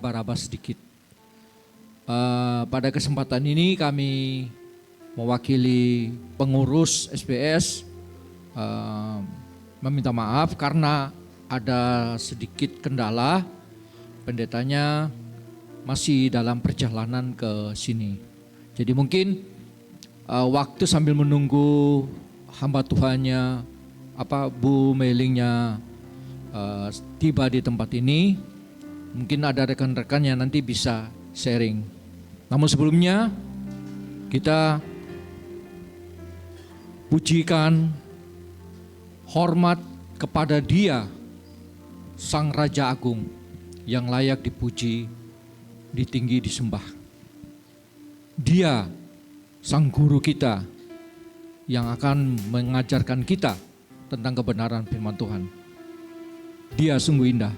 raba-raba sedikit. Pada kesempatan ini kami mewakili pengurus SBS meminta maaf karena ada sedikit kendala. Pendetanya masih dalam perjalanan ke sini. Jadi mungkin waktu sambil menunggu hamba Tuhannya Bu Melingnya tiba di tempat ini, mungkin ada rekan-rekan yang nanti bisa sharing. Namun sebelumnya kita pujikan hormat kepada Dia, Sang Raja Agung, yang layak dipuji, ditinggi, disembah. Dia, Sang Guru kita, yang akan mengajarkan kita tentang kebenaran firman Tuhan. Dia sungguh indah.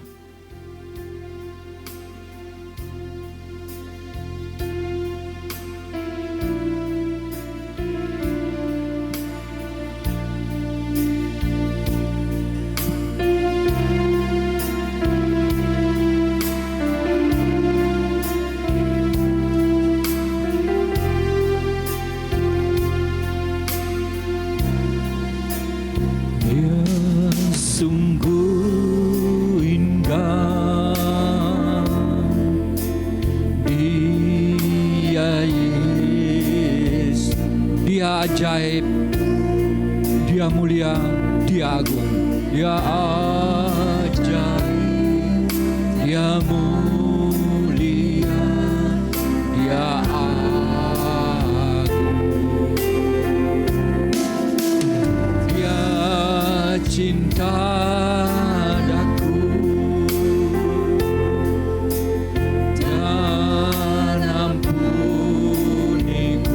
Ajaib, Dia mulia, Dia agung. Dia ajaib, Dia mulia, Dia agung. Dia cinta daku dan ampuniku.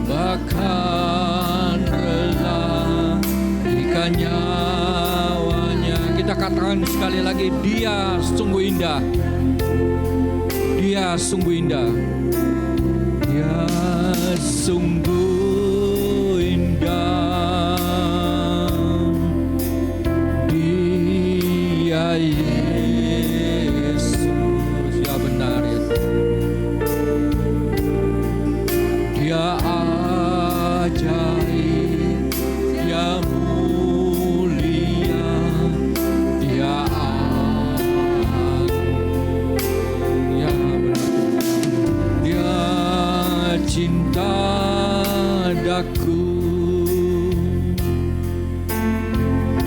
Bahkan rela berikan nyawanya. Kita katakan sekali lagi, Dia sungguh indah. Dia sungguh indah. Dia sungguh indah. Dia Yesus, ya benar itu. Dia ajaib, Dia mulia, Dia agung. Ya benar. Dia cinta daku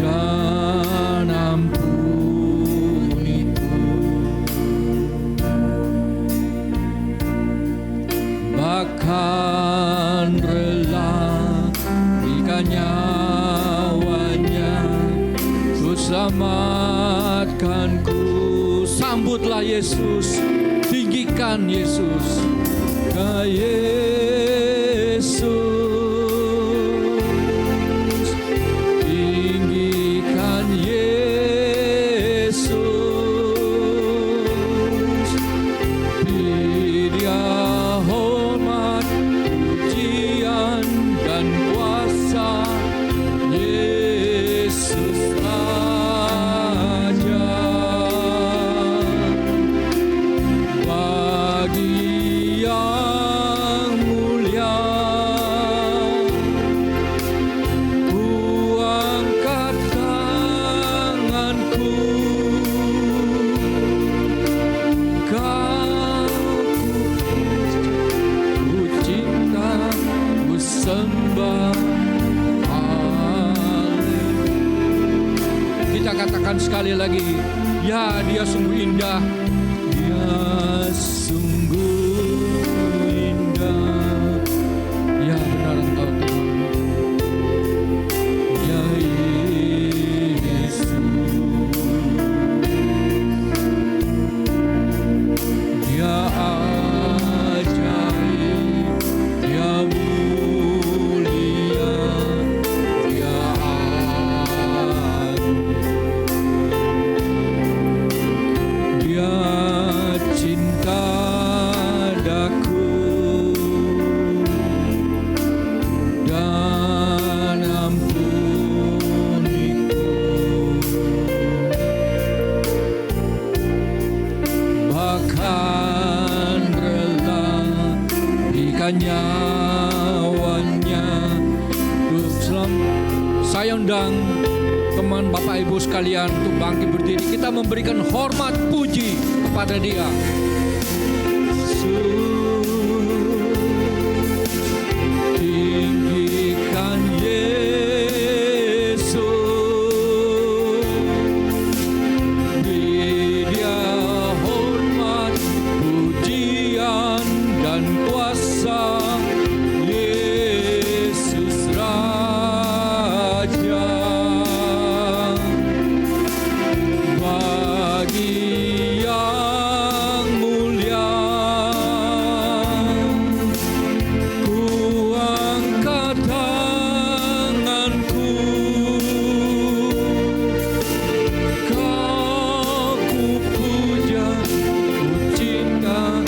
dan ampuniku. Bahkan rela berikan nyawanya untuk selamatkanku. Sambutlah Yesus, tinggikan Yesus, ya Yesus, tinggikan Yesus. Beri Dia hormat, pujian dan kuasa. Yesus Raja, bagi yang mulia, ku angkat tanganku. Kau ku cinta, ku sembah. Kita katakan sekali lagi, ya Dia sungguh indah. Dia sungguh indah. Ya benar Engkau Tuhan. Ya Yesus, Dia ajaib, Dia mulia, Dia agung. Dia akan rela berikan nyawanya untuk saya undang teman Bapak Ibu sekalian untuk bangkit berdiri. Kita memberikan hormat puji kepada Dia. Tinggikan Yesus, beri Dia hormat, pujian dan kuasa. Yesus Raja, bagi yang mulia ku angkat tanganku, Kau ku puja, ku cinta,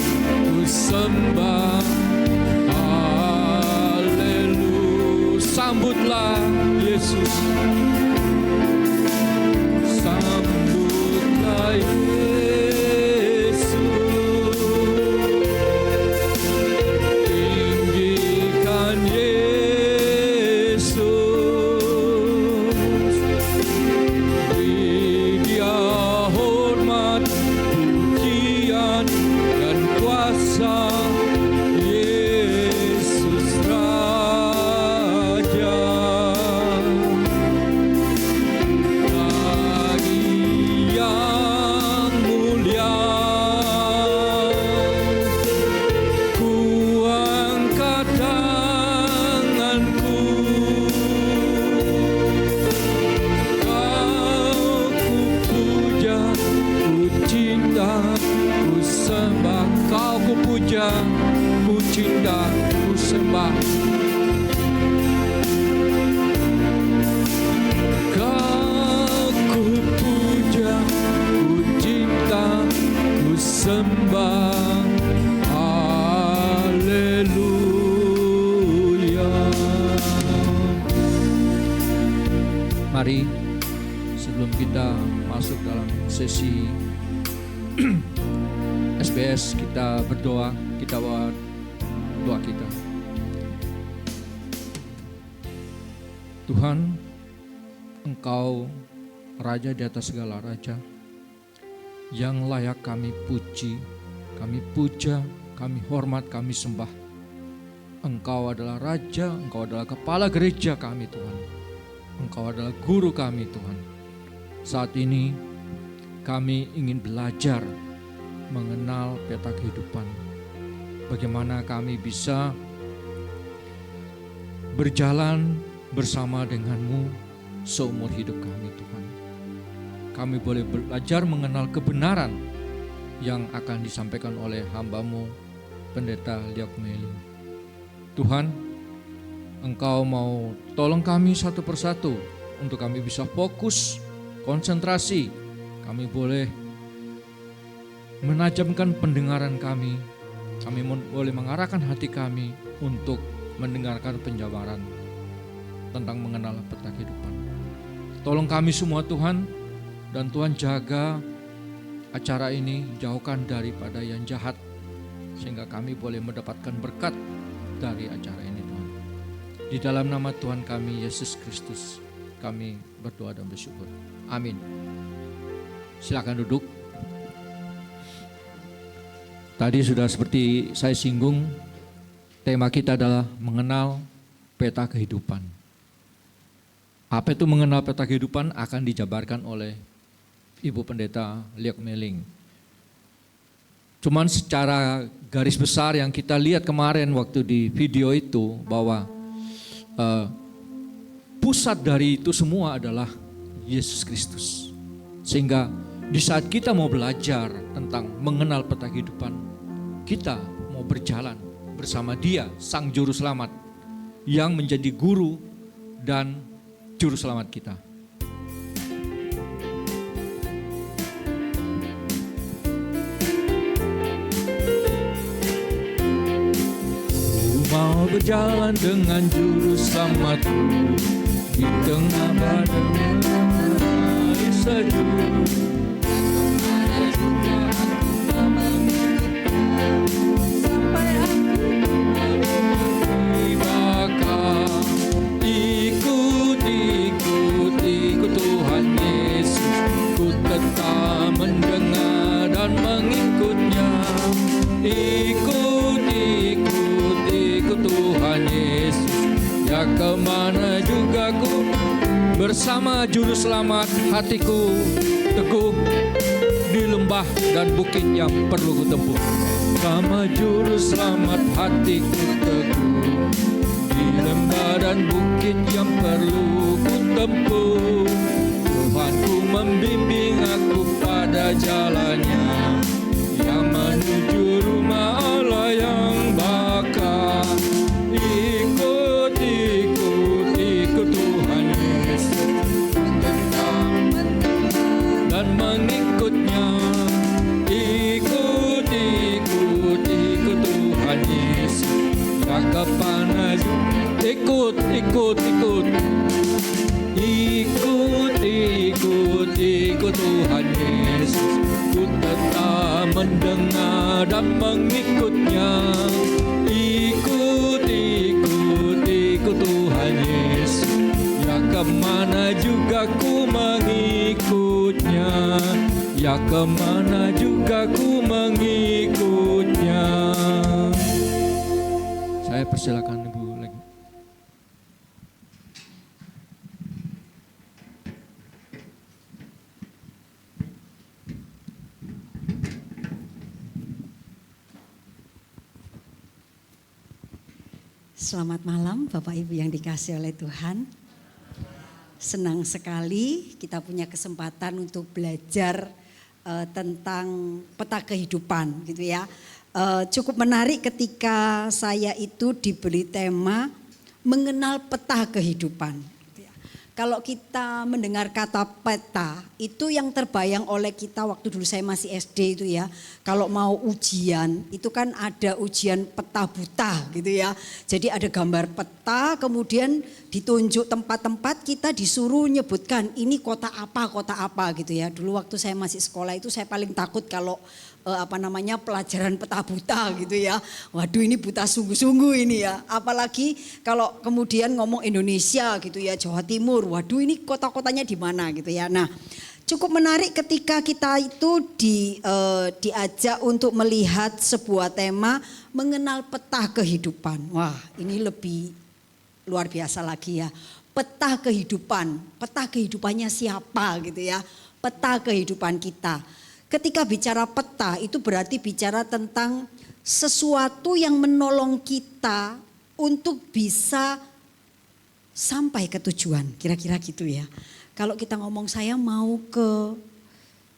ku sembah. Haleluya. Sambutlah Yesus, sambutlah Yesus, tinggikan Yesus, beri Dia hormat, pujian dan kuasa. Yesus Raja, bagi yang mulia ku angkat tanganku, Kau ku puja, ku cinta, ku sembah. Kau ku puja, ku cinta, ku sembah. Kau ku puja, ku cinta, ku sembah. Haleluya. Mari sebelum kita masuk dalam sesi SBS, kita berdoa, kita bawa doa kita. Tuhan, Engkau Raja di atas segala raja, yang layak kami puji, kami puja, kami hormat, kami sembah. Engkau adalah Raja, Engkau adalah Kepala Gereja kami Tuhan. Engkau adalah Guru kami Tuhan. Saat ini kami ingin belajar mengenal peta kehidupan. Bagaimana kami bisa berjalan bersama dengan-Mu seumur hidup kami Tuhan. Kami boleh belajar mengenal kebenaran yang akan disampaikan oleh hamba-Mu, Pendeta Liak Meling. Tuhan, Engkau mau tolong kami satu persatu untuk kami bisa fokus, konsentrasi. Kami boleh menajamkan pendengaran kami boleh mengarahkan hati kami untuk mendengarkan penjabaran tentang mengenal peta kehidupan. Tolong kami semua Tuhan, dan Tuhan jaga acara ini, jauhkan daripada yang jahat, sehingga kami boleh mendapatkan berkat dari acara ini Tuhan. Di dalam nama Tuhan kami Yesus Kristus, kami berdoa dan bersyukur. Amin. Silakan duduk. Tadi sudah seperti saya singgung, tema kita adalah mengenal peta kehidupan. Apa itu mengenal peta kehidupan akan dijabarkan oleh Ibu Pendeta Liak Meling. Cuman secara garis besar yang kita lihat kemarin waktu di video itu, bahwa pusat dari itu semua adalah Yesus Kristus. Sehingga di saat kita mau belajar tentang mengenal peta kehidupan, kita mau berjalan bersama Dia, Sang Juru Selamat, yang menjadi guru dan juru selamat kita. Ku mau berjalan dengan juru selamatku di tengah badai sejuk. Ikut, ikut, ikut Tuhan Yesus. Ya kemana juga ku bersama juru selamat hatiku teguh di lembah dan bukit yang perlu ku tempuh. Sama juru selamat hatiku teguh di lembah dan bukit yang perlu ku tempuh. Tuhanku membimbing aku pada jalannya yang menuju rumah Allah yang bakal. Ikut, ikut, ikut Tuhan Yesus dan mengikutnya. Ikut, ikut, ikut Tuhan Yesus. Ya kemana ikut, ikut, ikut. Ikut, ikut, ikut Tuhan Yesus. Ku tetap mendengar dan mengikutnya. Ikut, ikut, ikut Tuhan Yesus. Ya kemana juga ku mengikutnya. Ya kemana juga ku mengikutnya. Saya persilakan Ibu lagi. Selamat malam Bapak Ibu yang dikasihi oleh Tuhan. Senang sekali kita punya kesempatan untuk belajar tentang peta kehidupan gitu ya. Cukup menarik ketika saya itu diberi tema mengenal peta kehidupan. Kalau kita mendengar kata peta, itu yang terbayang oleh kita waktu dulu saya masih SD itu ya. Kalau mau ujian, itu kan ada ujian peta buta gitu ya. Jadi ada gambar peta, kemudian ditunjuk tempat-tempat, kita disuruh nyebutkan ini kota apa gitu ya. Dulu waktu saya masih sekolah itu saya paling takut kalau pelajaran peta buta gitu ya. Waduh ini buta sungguh-sungguh ini ya. Apalagi kalau kemudian ngomong Indonesia gitu ya, Jawa Timur. Waduh ini kota-kotanya di mana gitu ya. Nah, cukup menarik ketika kita itu diajak untuk melihat sebuah tema mengenal peta kehidupan. Wah, ini lebih luar biasa lagi ya. Peta kehidupannya siapa gitu ya. Peta kehidupan kita. Ketika bicara peta itu berarti bicara tentang sesuatu yang menolong kita untuk bisa sampai ke tujuan, kira-kira gitu ya. Kalau kita ngomong saya mau ke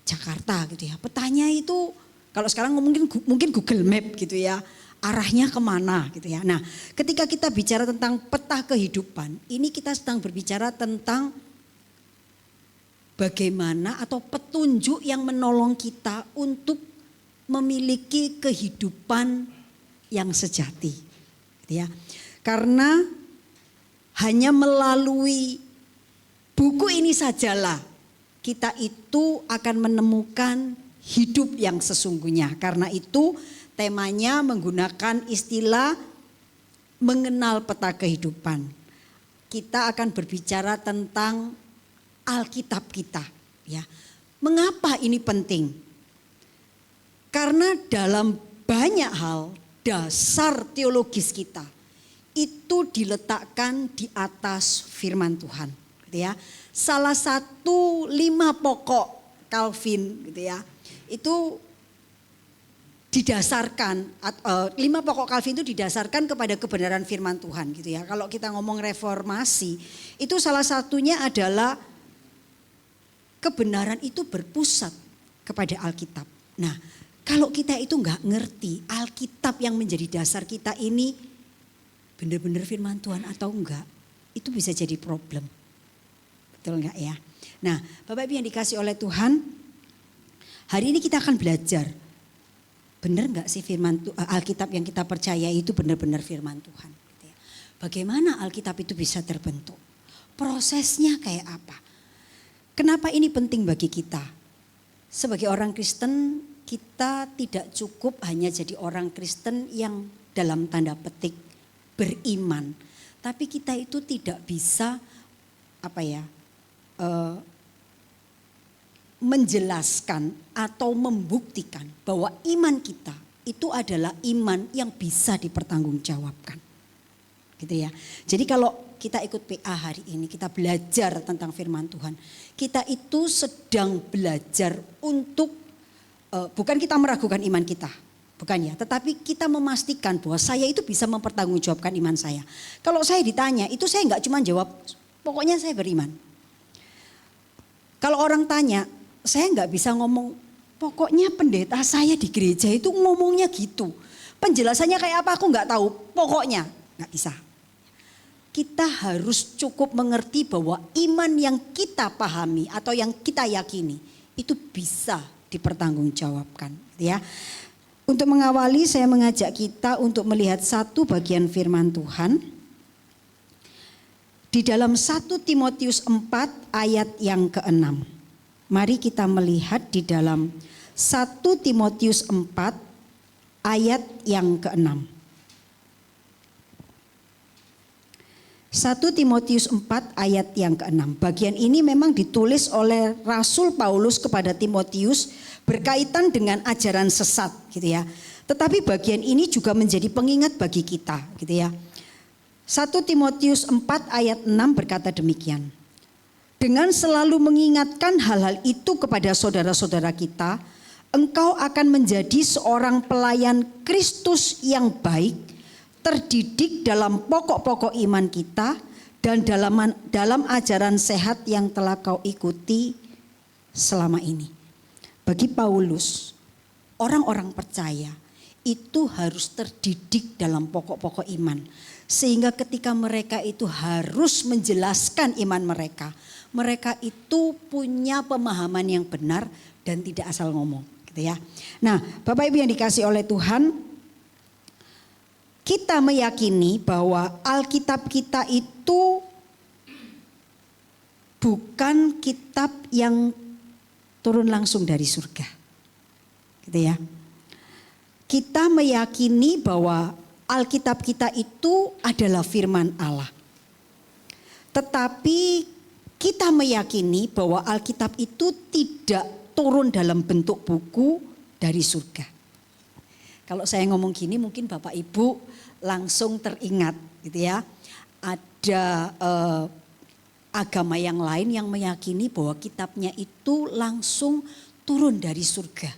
Jakarta gitu ya, petanya itu kalau sekarang mungkin Google Map gitu ya, arahnya kemana gitu ya. Nah ketika kita bicara tentang peta kehidupan, ini kita sedang berbicara tentang bagaimana atau petunjuk yang menolong kita untuk memiliki kehidupan yang sejati. Gitu ya. Karena hanya melalui buku ini sajalah kita itu akan menemukan hidup yang sesungguhnya. Karena itu temanya menggunakan istilah mengenal peta kehidupan. Kita akan berbicara tentang Alkitab kita, ya. Mengapa ini penting? Karena dalam banyak hal dasar teologis kita itu diletakkan di atas firman Tuhan, gitu ya. Salah satu 5 pokok Calvin, gitu ya, itu didasarkan 5 pokok Calvin itu didasarkan kepada kebenaran firman Tuhan, gitu ya. Kalau kita ngomong reformasi, itu salah satunya adalah kebenaran itu berpusat kepada Alkitab. Nah, kalau kita itu nggak ngerti Alkitab yang menjadi dasar kita ini benar-benar firman Tuhan atau enggak, itu bisa jadi problem. Betul nggak ya? Nah, Bapak Ibu yang dikasih oleh Tuhan, hari ini kita akan belajar. Benar nggak sih Alkitab yang kita percaya itu benar-benar firman Tuhan? Bagaimana Alkitab itu bisa terbentuk? Prosesnya kayak apa? Kenapa ini penting bagi kita? Sebagai orang Kristen, kita tidak cukup hanya jadi orang Kristen yang dalam tanda petik beriman. Tapi kita itu tidak bisa menjelaskan atau membuktikan bahwa iman kita itu adalah iman yang bisa dipertanggungjawabkan. Gitu ya. Jadi kalau kita ikut PA hari ini, kita belajar tentang firman Tuhan. Kita itu sedang belajar untuk, bukan kita meragukan iman kita. Bukan ya, tetapi kita memastikan bahwa saya itu bisa mempertanggungjawabkan iman saya. Kalau saya ditanya, itu saya enggak cuma jawab, pokoknya saya beriman. Kalau orang tanya, saya enggak bisa ngomong, pokoknya pendeta saya di gereja itu ngomongnya gitu. Penjelasannya kayak apa aku enggak tahu, pokoknya enggak bisa. Kita harus cukup mengerti bahwa iman yang kita pahami atau yang kita yakini itu bisa dipertanggungjawabkan, ya. Untuk mengawali saya mengajak kita untuk melihat satu bagian firman Tuhan di dalam 1 Timotius 4 ayat yang ke-6. Mari kita melihat di dalam 1 Timotius 4 ayat yang ke-6. 1 Timotius 4 ayat yang ke-6. Bagian ini memang ditulis oleh Rasul Paulus kepada Timotius berkaitan dengan ajaran sesat gitu ya. Tetapi bagian ini juga menjadi pengingat bagi kita gitu ya. 1 Timotius 4 ayat 6 berkata demikian. Dengan selalu mengingatkan hal-hal itu kepada saudara-saudara kita, engkau akan menjadi seorang pelayan Kristus yang baik, terdidik dalam pokok-pokok iman kita dan dalam ajaran sehat yang telah kau ikuti selama ini. Bagi Paulus, orang-orang percaya itu harus terdidik dalam pokok-pokok iman. Sehingga ketika mereka itu harus menjelaskan iman mereka, mereka itu punya pemahaman yang benar dan tidak asal ngomong. Gitu ya. Nah, Bapak Ibu yang dikasih oleh Tuhan, kita meyakini bahwa Alkitab kita itu bukan kitab yang turun langsung dari surga. Gitu ya. Kita meyakini bahwa Alkitab kita itu adalah firman Allah. Tetapi kita meyakini bahwa Alkitab itu tidak turun dalam bentuk buku dari surga. Kalau saya ngomong gini mungkin Bapak Ibu langsung teringat gitu ya. Ada agama yang lain yang meyakini bahwa kitabnya itu langsung turun dari surga.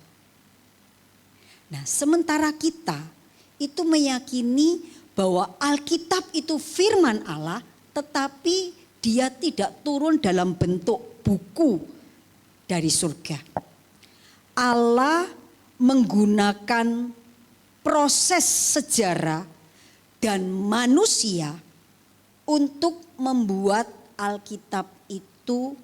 Nah, sementara kita itu meyakini bahwa Alkitab itu firman Allah, tetapi dia tidak turun dalam bentuk buku dari surga. Allah menggunakan proses sejarah dan manusia untuk membuat Alkitab itu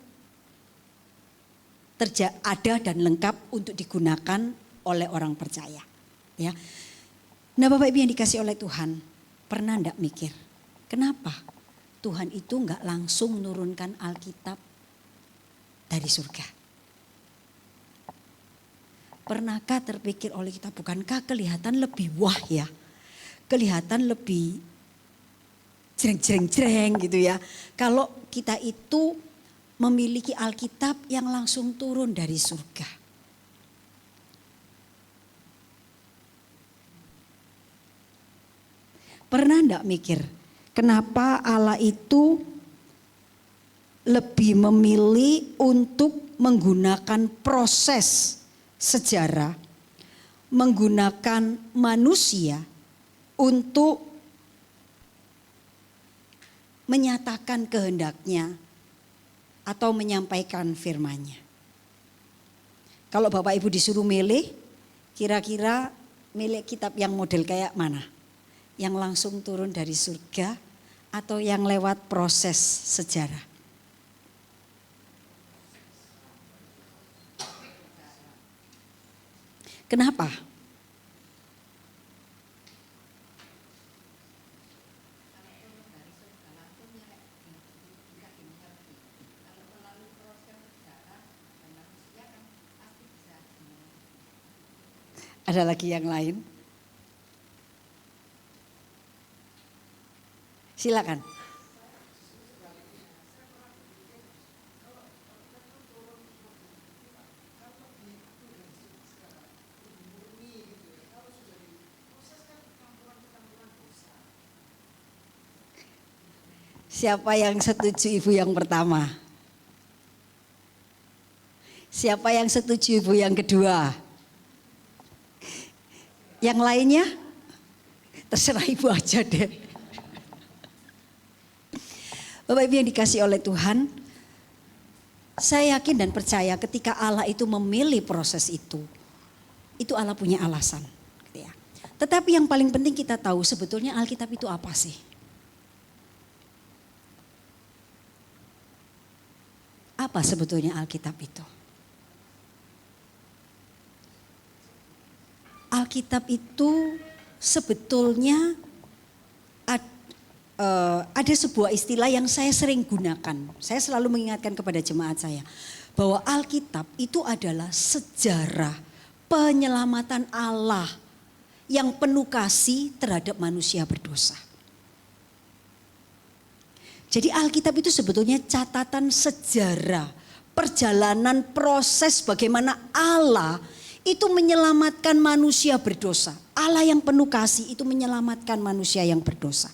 ada dan lengkap untuk digunakan oleh orang percaya. Ya. Nah, Bapak Ibu yang dikasih oleh Tuhan, pernah enggak mikir kenapa Tuhan itu enggak langsung menurunkan Alkitab dari surga? Pernahkah terpikir oleh kita, bukankah kelihatan lebih wah ya? Kelihatan lebih jreng gitu ya. Kalau kita itu memiliki Alkitab yang langsung turun dari surga. Pernah enggak mikir kenapa Allah itu lebih memilih untuk menggunakan proses sejarah, menggunakan manusia untuk menyatakan kehendaknya atau menyampaikan firman-Nya. Kalau Bapak Ibu disuruh milih, kira-kira milih kitab yang model kayak mana? Yang langsung turun dari surga atau yang lewat proses sejarah? Kenapa? Ada lagi yang lain? Silakan. Siapa yang setuju ibu yang pertama? Siapa yang setuju ibu yang kedua? Yang lainnya? Terserah ibu aja deh. Bapak Ibu yang dikasih oleh Tuhan, saya yakin dan percaya ketika Allah itu memilih proses itu Allah punya alasan. Gitu ya. Tetapi yang paling penting kita tahu sebetulnya Alkitab itu apa sih? Apa sebetulnya Alkitab itu? Alkitab itu sebetulnya ada sebuah istilah yang saya sering gunakan. Saya selalu mengingatkan kepada jemaat saya bahwa Alkitab itu adalah sejarah penyelamatan Allah yang penuh kasih terhadap manusia berdosa. Jadi Alkitab itu sebetulnya catatan sejarah perjalanan proses bagaimana Allah itu menyelamatkan manusia berdosa. Allah yang penuh kasih itu menyelamatkan manusia yang berdosa.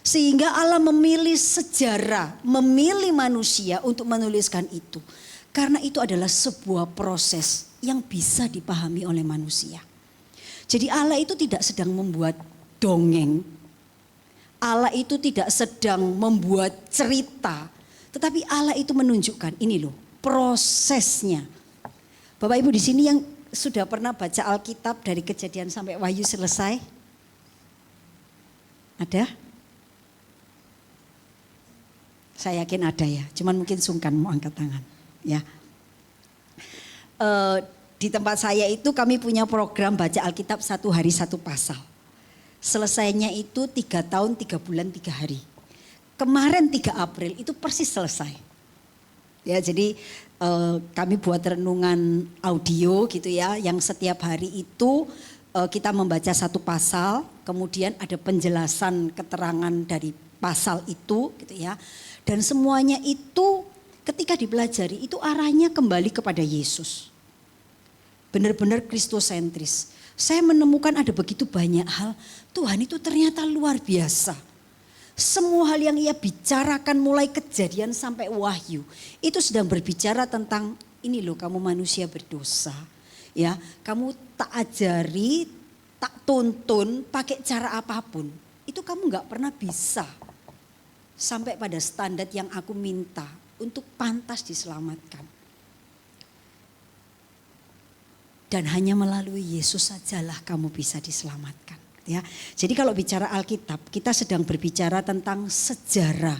Sehingga Allah memilih sejarah, memilih manusia untuk menuliskan itu. Karena itu adalah sebuah proses yang bisa dipahami oleh manusia. Jadi Allah itu tidak sedang membuat dongeng. Allah itu tidak sedang membuat cerita. Tetapi Allah itu menunjukkan ini loh prosesnya. Bapak Ibu di sini yang sudah pernah baca Alkitab dari Kejadian sampai Wahyu selesai? Ada? Saya yakin ada ya, cuman mungkin sungkan mau angkat tangan. Ya. Di tempat saya itu kami punya program baca Alkitab 1 hari 1 pasal. Selesainya itu 3 tahun 3 bulan 3 hari. Kemarin 3 April itu persis selesai. Ya, jadi kami buat renungan audio gitu ya, yang setiap hari itu kita membaca 1 pasal, kemudian ada penjelasan keterangan dari pasal itu gitu ya. Dan semuanya itu ketika dipelajari itu arahnya kembali kepada Yesus. Benar-benar kristosentris. Saya menemukan ada begitu banyak hal, Tuhan itu ternyata luar biasa. Semua hal yang ia bicarakan mulai Kejadian sampai Wahyu itu sedang berbicara tentang ini loh, kamu manusia berdosa. Ya, kamu tak ajari, tak tuntun pakai cara apapun. Itu kamu gak pernah bisa sampai pada standar yang aku minta untuk pantas diselamatkan. Dan hanya melalui Yesus sajalah kamu bisa diselamatkan. Ya, jadi kalau bicara Alkitab, kita sedang berbicara tentang sejarah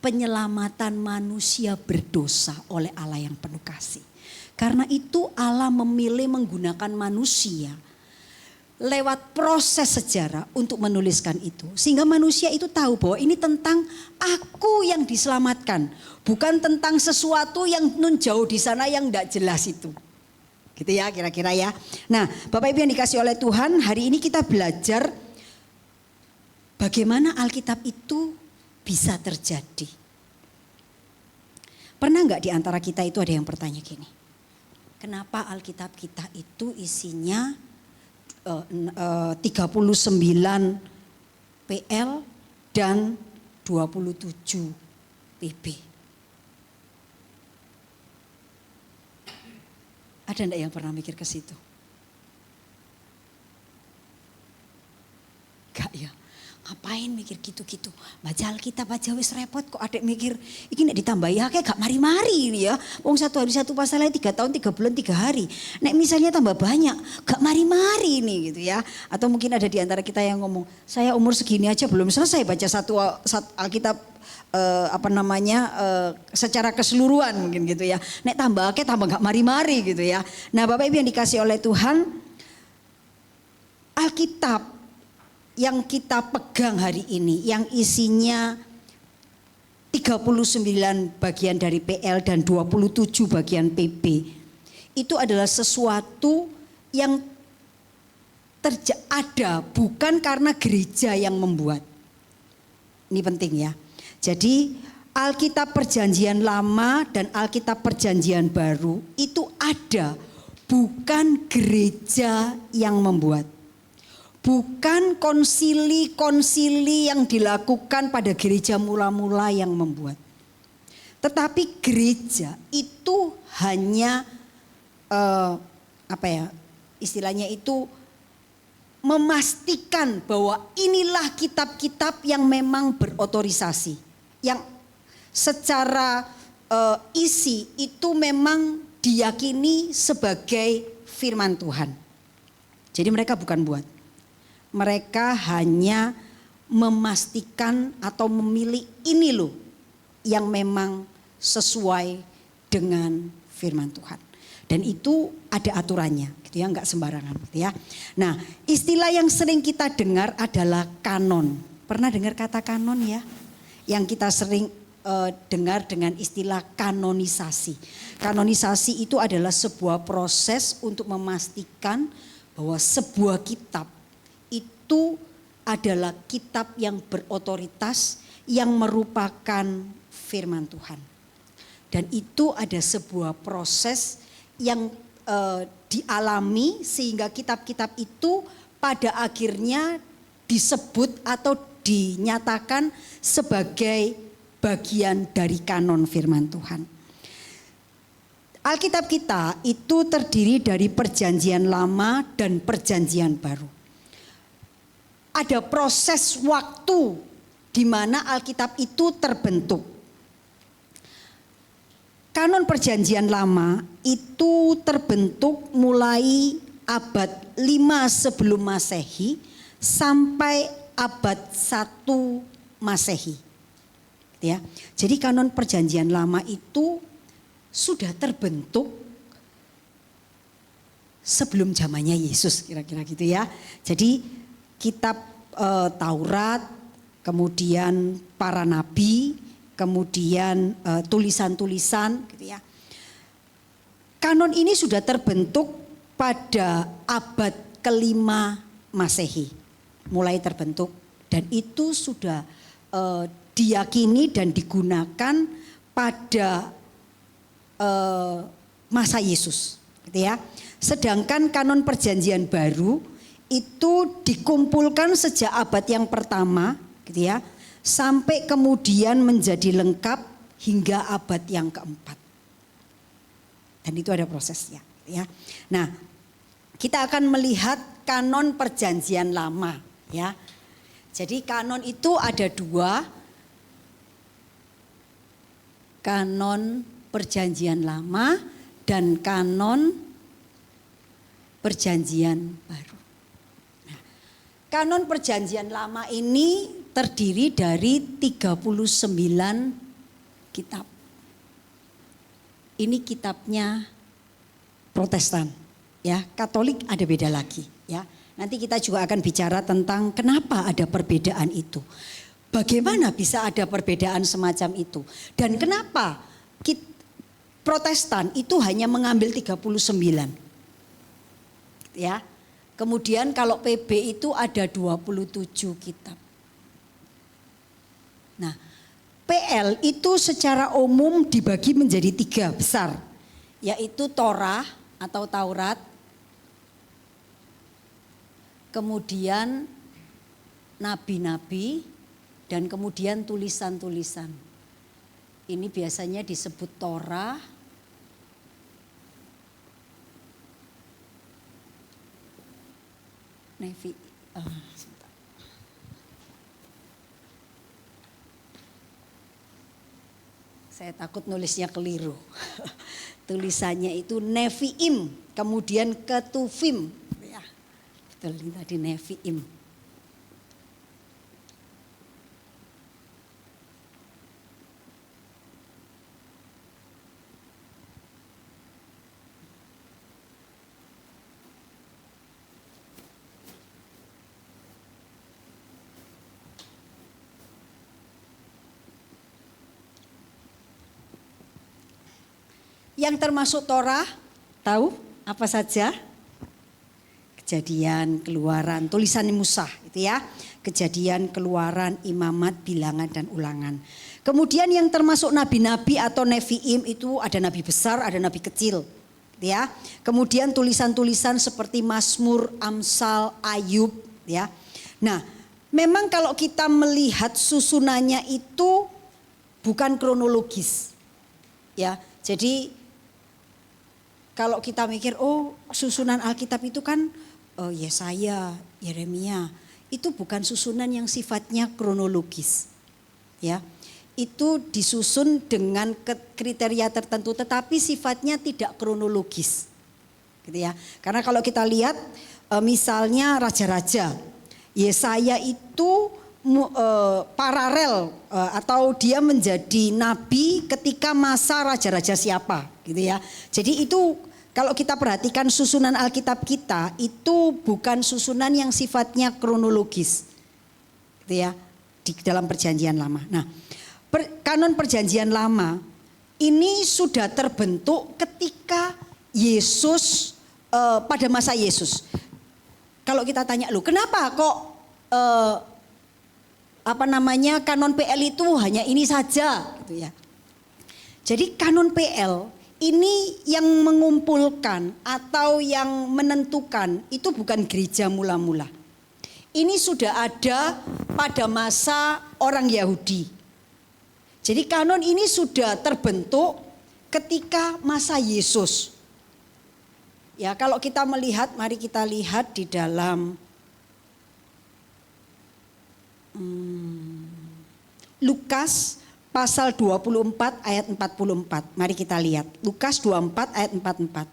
penyelamatan manusia berdosa oleh Allah yang penuh kasih. Karena itu Allah memilih menggunakan manusia lewat proses sejarah untuk menuliskan itu. Sehingga manusia itu tahu bahwa ini tentang aku yang diselamatkan. Bukan tentang sesuatu yang nun jauh di sana yang tidak jelas itu. Gitu ya kira-kira ya. Nah Bapak Ibu yang dikasih oleh Tuhan, hari ini kita belajar bagaimana Alkitab itu bisa terjadi. Pernah nggak di antara kita itu ada yang bertanya gini, kenapa Alkitab kita itu isinya 39 PL dan 27 PB? Ada enggak yang pernah mikir ke situ? Enggak ya. Ngapain mikir gitu-gitu? Baca Alkitab aja wis repot kok adek mikir. Iki nek ditambahi akeh gak mari-mari ini ya. Wong 1 hari 1 pasalnya 3 tahun 3 bulan 3 hari. Nek misalnya tambah banyak gak mari-mari ini gitu ya. Atau mungkin ada di antara kita yang ngomong, saya umur segini aja belum selesai baca satu Alkitab secara keseluruhan mungkin gitu ya. Nek tambah akeh tambah gak mari-mari gitu ya. Nah Bapak Ibu yang dikasih oleh Tuhan, Alkitab yang kita pegang hari ini, yang isinya 39 bagian dari PL dan 27 bagian PB, itu adalah sesuatu yang ada bukan karena gereja yang membuat. Ini penting ya. Jadi Alkitab Perjanjian Lama dan Alkitab Perjanjian Baru itu ada, bukan gereja yang membuat. Bukan konsili-konsili yang dilakukan pada gereja mula-mula yang membuat. Tetapi gereja itu hanya istilahnya itu memastikan bahwa inilah kitab-kitab yang memang berotorisasi. Yang secara isi itu memang diyakini sebagai firman Tuhan. Jadi mereka bukan buat. Mereka hanya memastikan atau memilih ini loh yang memang sesuai dengan firman Tuhan. Dan itu ada aturannya gitu ya, enggak sembarangan gitu ya. Nah, istilah yang sering kita dengar adalah kanon. Pernah dengar kata kanon ya? Yang kita sering dengar dengan istilah kanonisasi. Kanonisasi itu adalah sebuah proses untuk memastikan bahwa sebuah kitab itu adalah kitab yang berotoritas, yang merupakan firman Tuhan. Dan itu ada sebuah proses yang dialami sehingga kitab-kitab itu pada akhirnya disebut atau dinyatakan sebagai bagian dari kanon firman Tuhan. Alkitab kita itu terdiri dari perjanjian lama dan perjanjian baru. Ada proses waktu di mana Alkitab itu terbentuk. Kanon perjanjian lama itu terbentuk mulai abad 5 sebelum Masehi sampai abad 1 Masehi. Ya. Jadi kanon perjanjian lama itu sudah terbentuk sebelum zamannya Yesus, kira-kira gitu ya. Jadi kitab Taurat, kemudian para nabi, kemudian tulisan-tulisan gitu ya. Kanon ini sudah terbentuk pada abad ke-5 Masehi. Mulai terbentuk dan itu sudah diyakini dan digunakan pada masa Yesus gitu ya. Sedangkan kanon perjanjian baru itu dikumpulkan sejak abad yang pertama gitu ya, sampai kemudian menjadi lengkap hingga abad yang keempat. Dan itu ada prosesnya ya. Nah, kita akan melihat kanon perjanjian lama ya. Jadi kanon itu ada dua. Kanon perjanjian lama dan kanon perjanjian baru. Nah, kanon perjanjian lama ini terdiri dari 39 kitab. Ini kitabnya Protestan, ya. Katolik ada beda lagi, ya. Nanti kita juga akan bicara tentang kenapa ada perbedaan itu. Bagaimana bisa ada perbedaan semacam itu? Dan kenapa Protestan itu hanya mengambil 39? Ya. Kemudian kalau PB itu ada 27 kitab. Nah, PL itu secara umum dibagi menjadi 3 besar, yaitu Torah atau Taurat, kemudian nabi-nabi, dan kemudian tulisan-tulisan. Ini biasanya disebut Torah, saya takut nulisnya keliru. Tulisannya itu Neviim, kemudian Ketuvim. Ya, betul ini tadi Neviim. Yang termasuk Torah, tahu apa saja? Kejadian, Keluaran, tulisan Musa itu ya. Kejadian, Keluaran, Imamat, Bilangan dan Ulangan. Kemudian yang termasuk nabi-nabi atau Neviim itu ada nabi besar, ada nabi kecil, ya. Kemudian tulisan-tulisan seperti Mazmur, Amsal, Ayub, ya. Nah, memang kalau kita melihat susunannya itu bukan kronologis. Ya. Jadi kalau kita mikir susunan Alkitab itu kan Yesaya, Yeremia, itu bukan susunan yang sifatnya kronologis. Ya. Itu disusun dengan kriteria tertentu tetapi sifatnya tidak kronologis. Gitu ya. Karena kalau kita lihat misalnya raja-raja, Yesaya itu paralel atau dia menjadi nabi ketika masa raja-raja siapa gitu ya. Jadi itu kalau kita perhatikan susunan Alkitab kita itu bukan susunan yang sifatnya kronologis. Gitu ya. Di dalam Perjanjian Lama. Nah, kanon Perjanjian Lama ini sudah terbentuk ketika Yesus pada masa Yesus. Kalau kita tanya kenapa kok kanon PL itu hanya ini saja gitu ya. Jadi kanon PL ini yang mengumpulkan atau yang menentukan itu bukan gereja mula-mula. Ini sudah ada pada masa orang Yahudi. Jadi kanon ini sudah terbentuk ketika masa Yesus. Ya, kalau kita melihat, mari kita lihat di dalam Lukas pasal 24 ayat 44. Mari kita lihat. Lukas 24 ayat 44.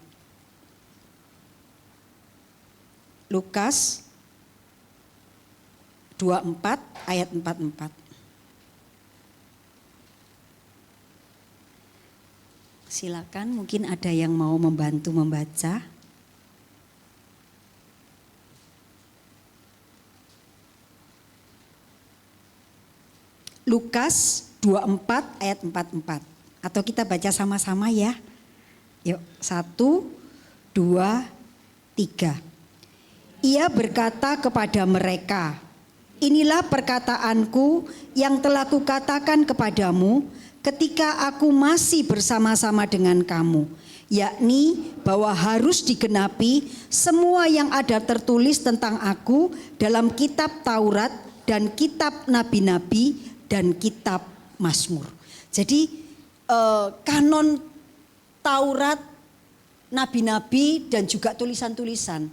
Lukas 24 ayat 44. Silakan, mungkin ada yang mau membantu membaca. Lukas 24 ayat 44. Atau kita baca sama-sama ya. Yuk, 1, 2, 3. Ia berkata kepada mereka, inilah perkataanku yang telah kukatakan kepadamu ketika aku masih bersama-sama dengan kamu, yakni bahwa harus digenapi semua yang ada tertulis tentang aku dalam kitab Taurat dan kitab nabi-nabi dan kitab Mazmur. Jadi kanon Taurat, nabi-nabi dan juga tulisan-tulisan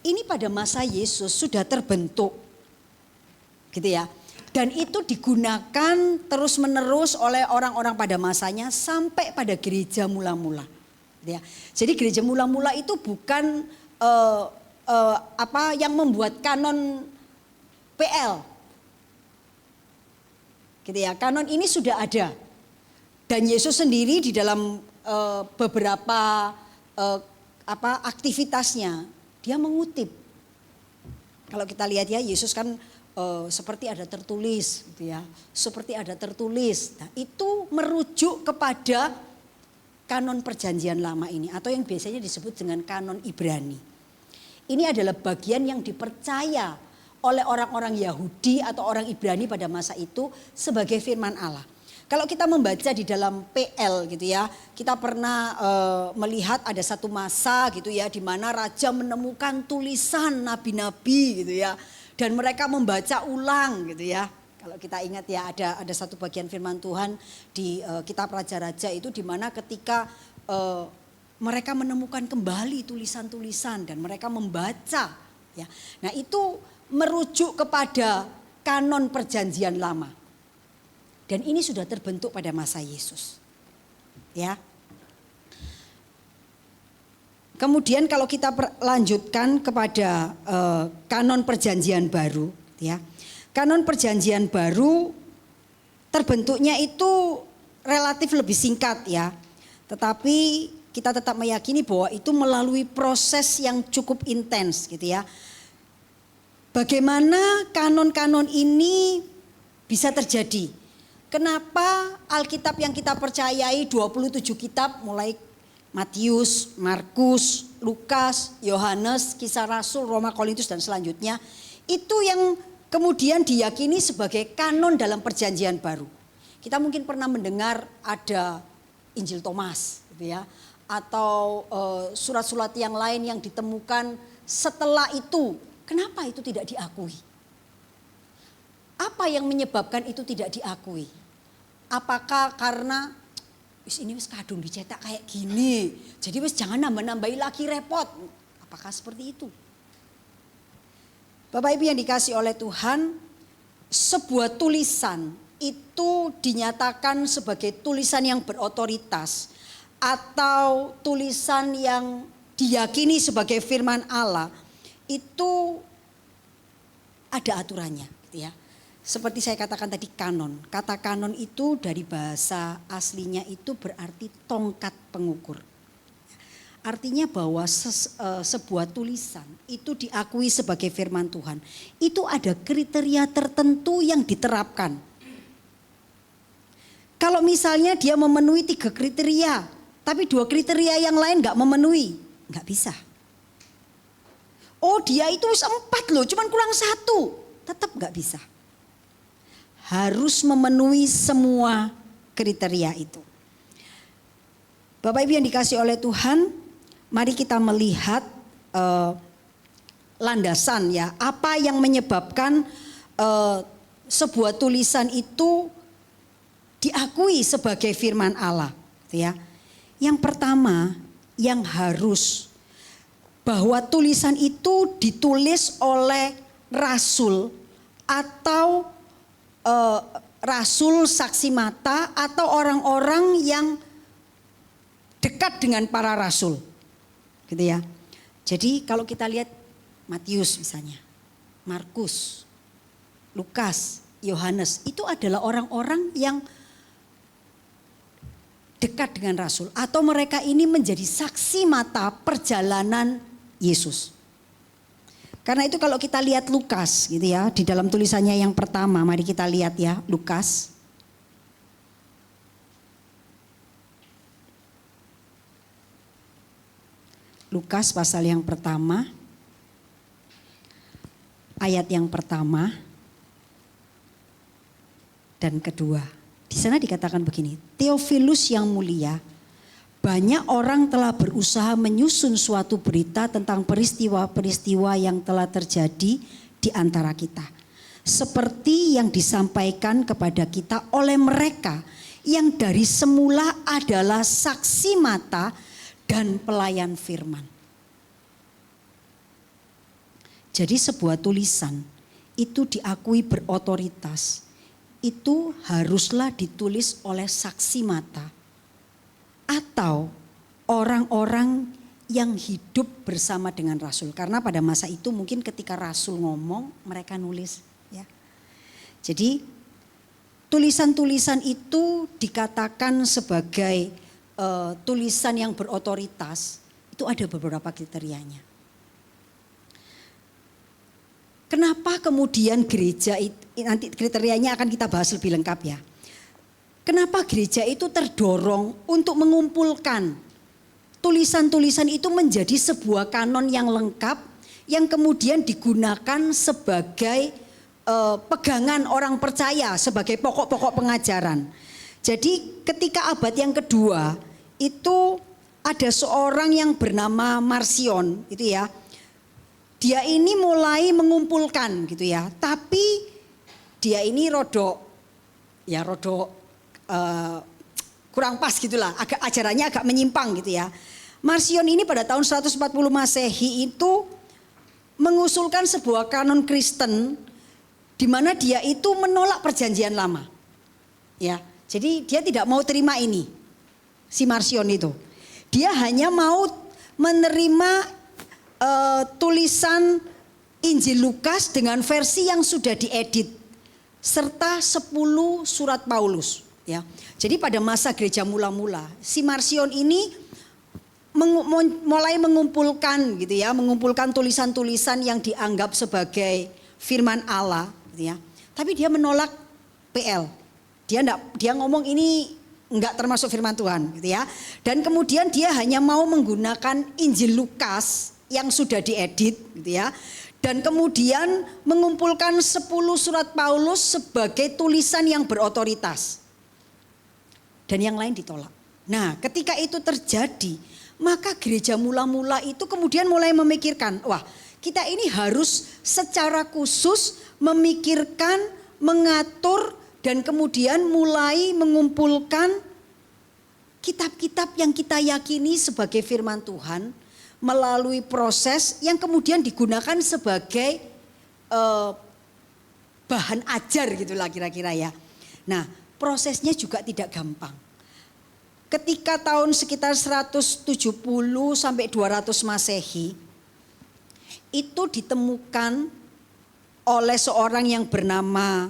ini pada masa Yesus sudah terbentuk, gitu ya. Dan itu digunakan terus-menerus oleh orang-orang pada masanya sampai pada gereja mula-mula. Ya. Jadi gereja mula-mula itu bukan yang membuat kanon PL. Gitu ya. Kanon ini sudah ada. Dan Yesus sendiri di dalam beberapa aktivitasnya dia mengutip. Kalau kita lihat ya, Yesus kan seperti ada tertulis gitu ya. Seperti ada tertulis. Nah, itu merujuk kepada kanon Perjanjian Lama ini atau yang biasanya disebut dengan kanon Ibrani. Ini adalah bagian yang dipercaya oleh orang-orang Yahudi atau orang Ibrani pada masa itu sebagai firman Allah. Kalau kita membaca di dalam PL gitu ya, kita pernah melihat ada satu masa gitu ya di mana raja menemukan tulisan nabi-nabi gitu ya. Dan mereka membaca ulang gitu ya. Kalau kita ingat ya ada satu bagian firman Tuhan di kitab Raja-Raja itu di mana ketika mereka menemukan kembali tulisan-tulisan dan mereka membaca ya. Nah, itu merujuk kepada kanon Perjanjian Lama. Dan ini sudah terbentuk pada masa Yesus. Ya. Kemudian kalau kita lanjutkan kepada kanon Perjanjian Baru, ya, kanon Perjanjian Baru terbentuknya itu relatif lebih singkat ya, tetapi kita tetap meyakini bahwa itu melalui proses yang cukup intens gitu ya. Bagaimana kanon-kanon ini bisa terjadi? Kenapa Alkitab yang kita percayai 27 kitab mulai Matius, Markus, Lukas, Yohanes, Kisah Rasul, Roma, Korintus dan selanjutnya itu yang kemudian diyakini sebagai kanon dalam Perjanjian Baru. Kita mungkin pernah mendengar ada Injil Thomas gitu ya, atau surat-surat yang lain yang ditemukan setelah itu Kenapa itu tidak diakui? Apa yang menyebabkan itu tidak diakui? Apakah karena ini wis kadung dicetak kayak gini, jadi wis jangan nambah-nambahi lagi repot. Apakah seperti itu? Bapak Ibu yang dikasih oleh Tuhan, sebuah tulisan itu dinyatakan sebagai tulisan yang berotoritas atau tulisan yang diyakini sebagai firman Allah, itu ada aturannya, gitu ya. Seperti saya katakan tadi, kanon. Kata kanon itu dari bahasa aslinya itu berarti tongkat pengukur. Artinya bahwa sebuah tulisan itu diakui sebagai firman Tuhan. Itu ada kriteria tertentu yang diterapkan. Kalau misalnya dia memenuhi 3 kriteria, tapi 2 kriteria yang lain gak memenuhi, gak bisa. Oh dia itu 4 loh, cuman kurang 1, tetap gak bisa. Harus memenuhi semua kriteria itu. Bapak Ibu yang dikasih oleh Tuhan, mari kita melihat landasan ya, apa yang menyebabkan sebuah tulisan itu diakui sebagai firman Allah, ya. Yang pertama, yang harus bahwa tulisan itu ditulis oleh rasul atau rasul saksi mata atau orang-orang yang dekat dengan para rasul, gitu ya. Jadi kalau kita lihat Matius misalnya, Markus, Lukas, Yohanes, itu adalah orang-orang yang dekat dengan rasul atau mereka ini menjadi saksi mata perjalanan Yesus. Karena itu kalau kita lihat Lukas gitu ya, di dalam tulisannya yang pertama, mari kita lihat ya, Lukas. Lukas pasal yang pertama, ayat yang pertama dan kedua. Di sana dikatakan begini, Theophilus yang mulia, banyak orang telah berusaha menyusun suatu berita tentang peristiwa-peristiwa yang telah terjadi di antara kita. Seperti yang disampaikan kepada kita oleh mereka yang dari semula adalah saksi mata dan pelayan firman. Jadi sebuah tulisan itu diakui berotoritas, itu haruslah ditulis oleh saksi mata atau orang-orang yang hidup bersama dengan rasul. Karena pada masa itu mungkin ketika rasul ngomong mereka nulis ya. Jadi tulisan-tulisan itu dikatakan sebagai tulisan yang berotoritas, itu ada beberapa kriterianya. Kenapa kemudian gereja nanti kriterianya akan kita bahas lebih lengkap ya. Kenapa gereja itu terdorong untuk mengumpulkan tulisan-tulisan itu menjadi sebuah kanon yang lengkap yang kemudian digunakan sebagai pegangan orang percaya sebagai pokok-pokok pengajaran. Jadi ketika abad yang kedua itu ada seorang yang bernama Marcion itu ya. Dia ini mulai mengumpulkan gitu ya. Tapi dia ini rodok kurang pas gitulah, agak ajarannya agak menyimpang gitu ya. Marcion ini pada tahun 140 Masehi itu mengusulkan sebuah kanon Kristen di mana dia itu menolak perjanjian lama. Ya, jadi dia tidak mau terima ini. Si Marcion itu. Dia hanya mau menerima tulisan Injil Lukas dengan versi yang sudah diedit serta 10 surat Paulus. Ya, jadi pada masa gereja mula-mula, si Marcion ini mulai mengumpulkan gitu ya, mengumpulkan tulisan-tulisan yang dianggap sebagai firman Allah, gitu ya. Tapi dia menolak PL. Dia ngomong ini enggak termasuk firman Tuhan, gitu ya. Dan kemudian dia hanya mau menggunakan Injil Lukas yang sudah diedit, gitu ya. Dan kemudian mengumpulkan 10 surat Paulus sebagai tulisan yang berotoritas. Dan yang lain ditolak. Nah, ketika itu terjadi, maka gereja mula-mula itu kemudian mulai memikirkan, wah, Kita ini harus secara khusus memikirkan, mengatur, dan kemudian mulai mengumpulkan kitab-kitab yang kita yakini sebagai firman Tuhan melalui proses yang kemudian digunakan sebagai bahan ajar gitulah kira-kira ya. Nah, prosesnya juga tidak gampang. Ketika tahun sekitar 170 sampai 200 Masehi itu ditemukan oleh seorang yang bernama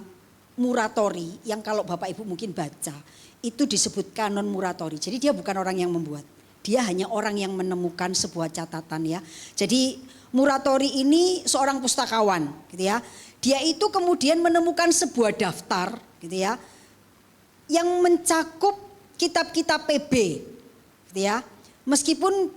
Muratori, yang kalau Bapak Ibu mungkin baca, itu disebut kanon Muratori. Jadi dia bukan orang yang membuat, dia hanya orang yang menemukan sebuah catatan ya. Jadi Muratori ini seorang pustakawan gitu ya. Dia itu kemudian menemukan sebuah daftar gitu ya, yang mencakup kitab-kitab PB gitu ya. Meskipun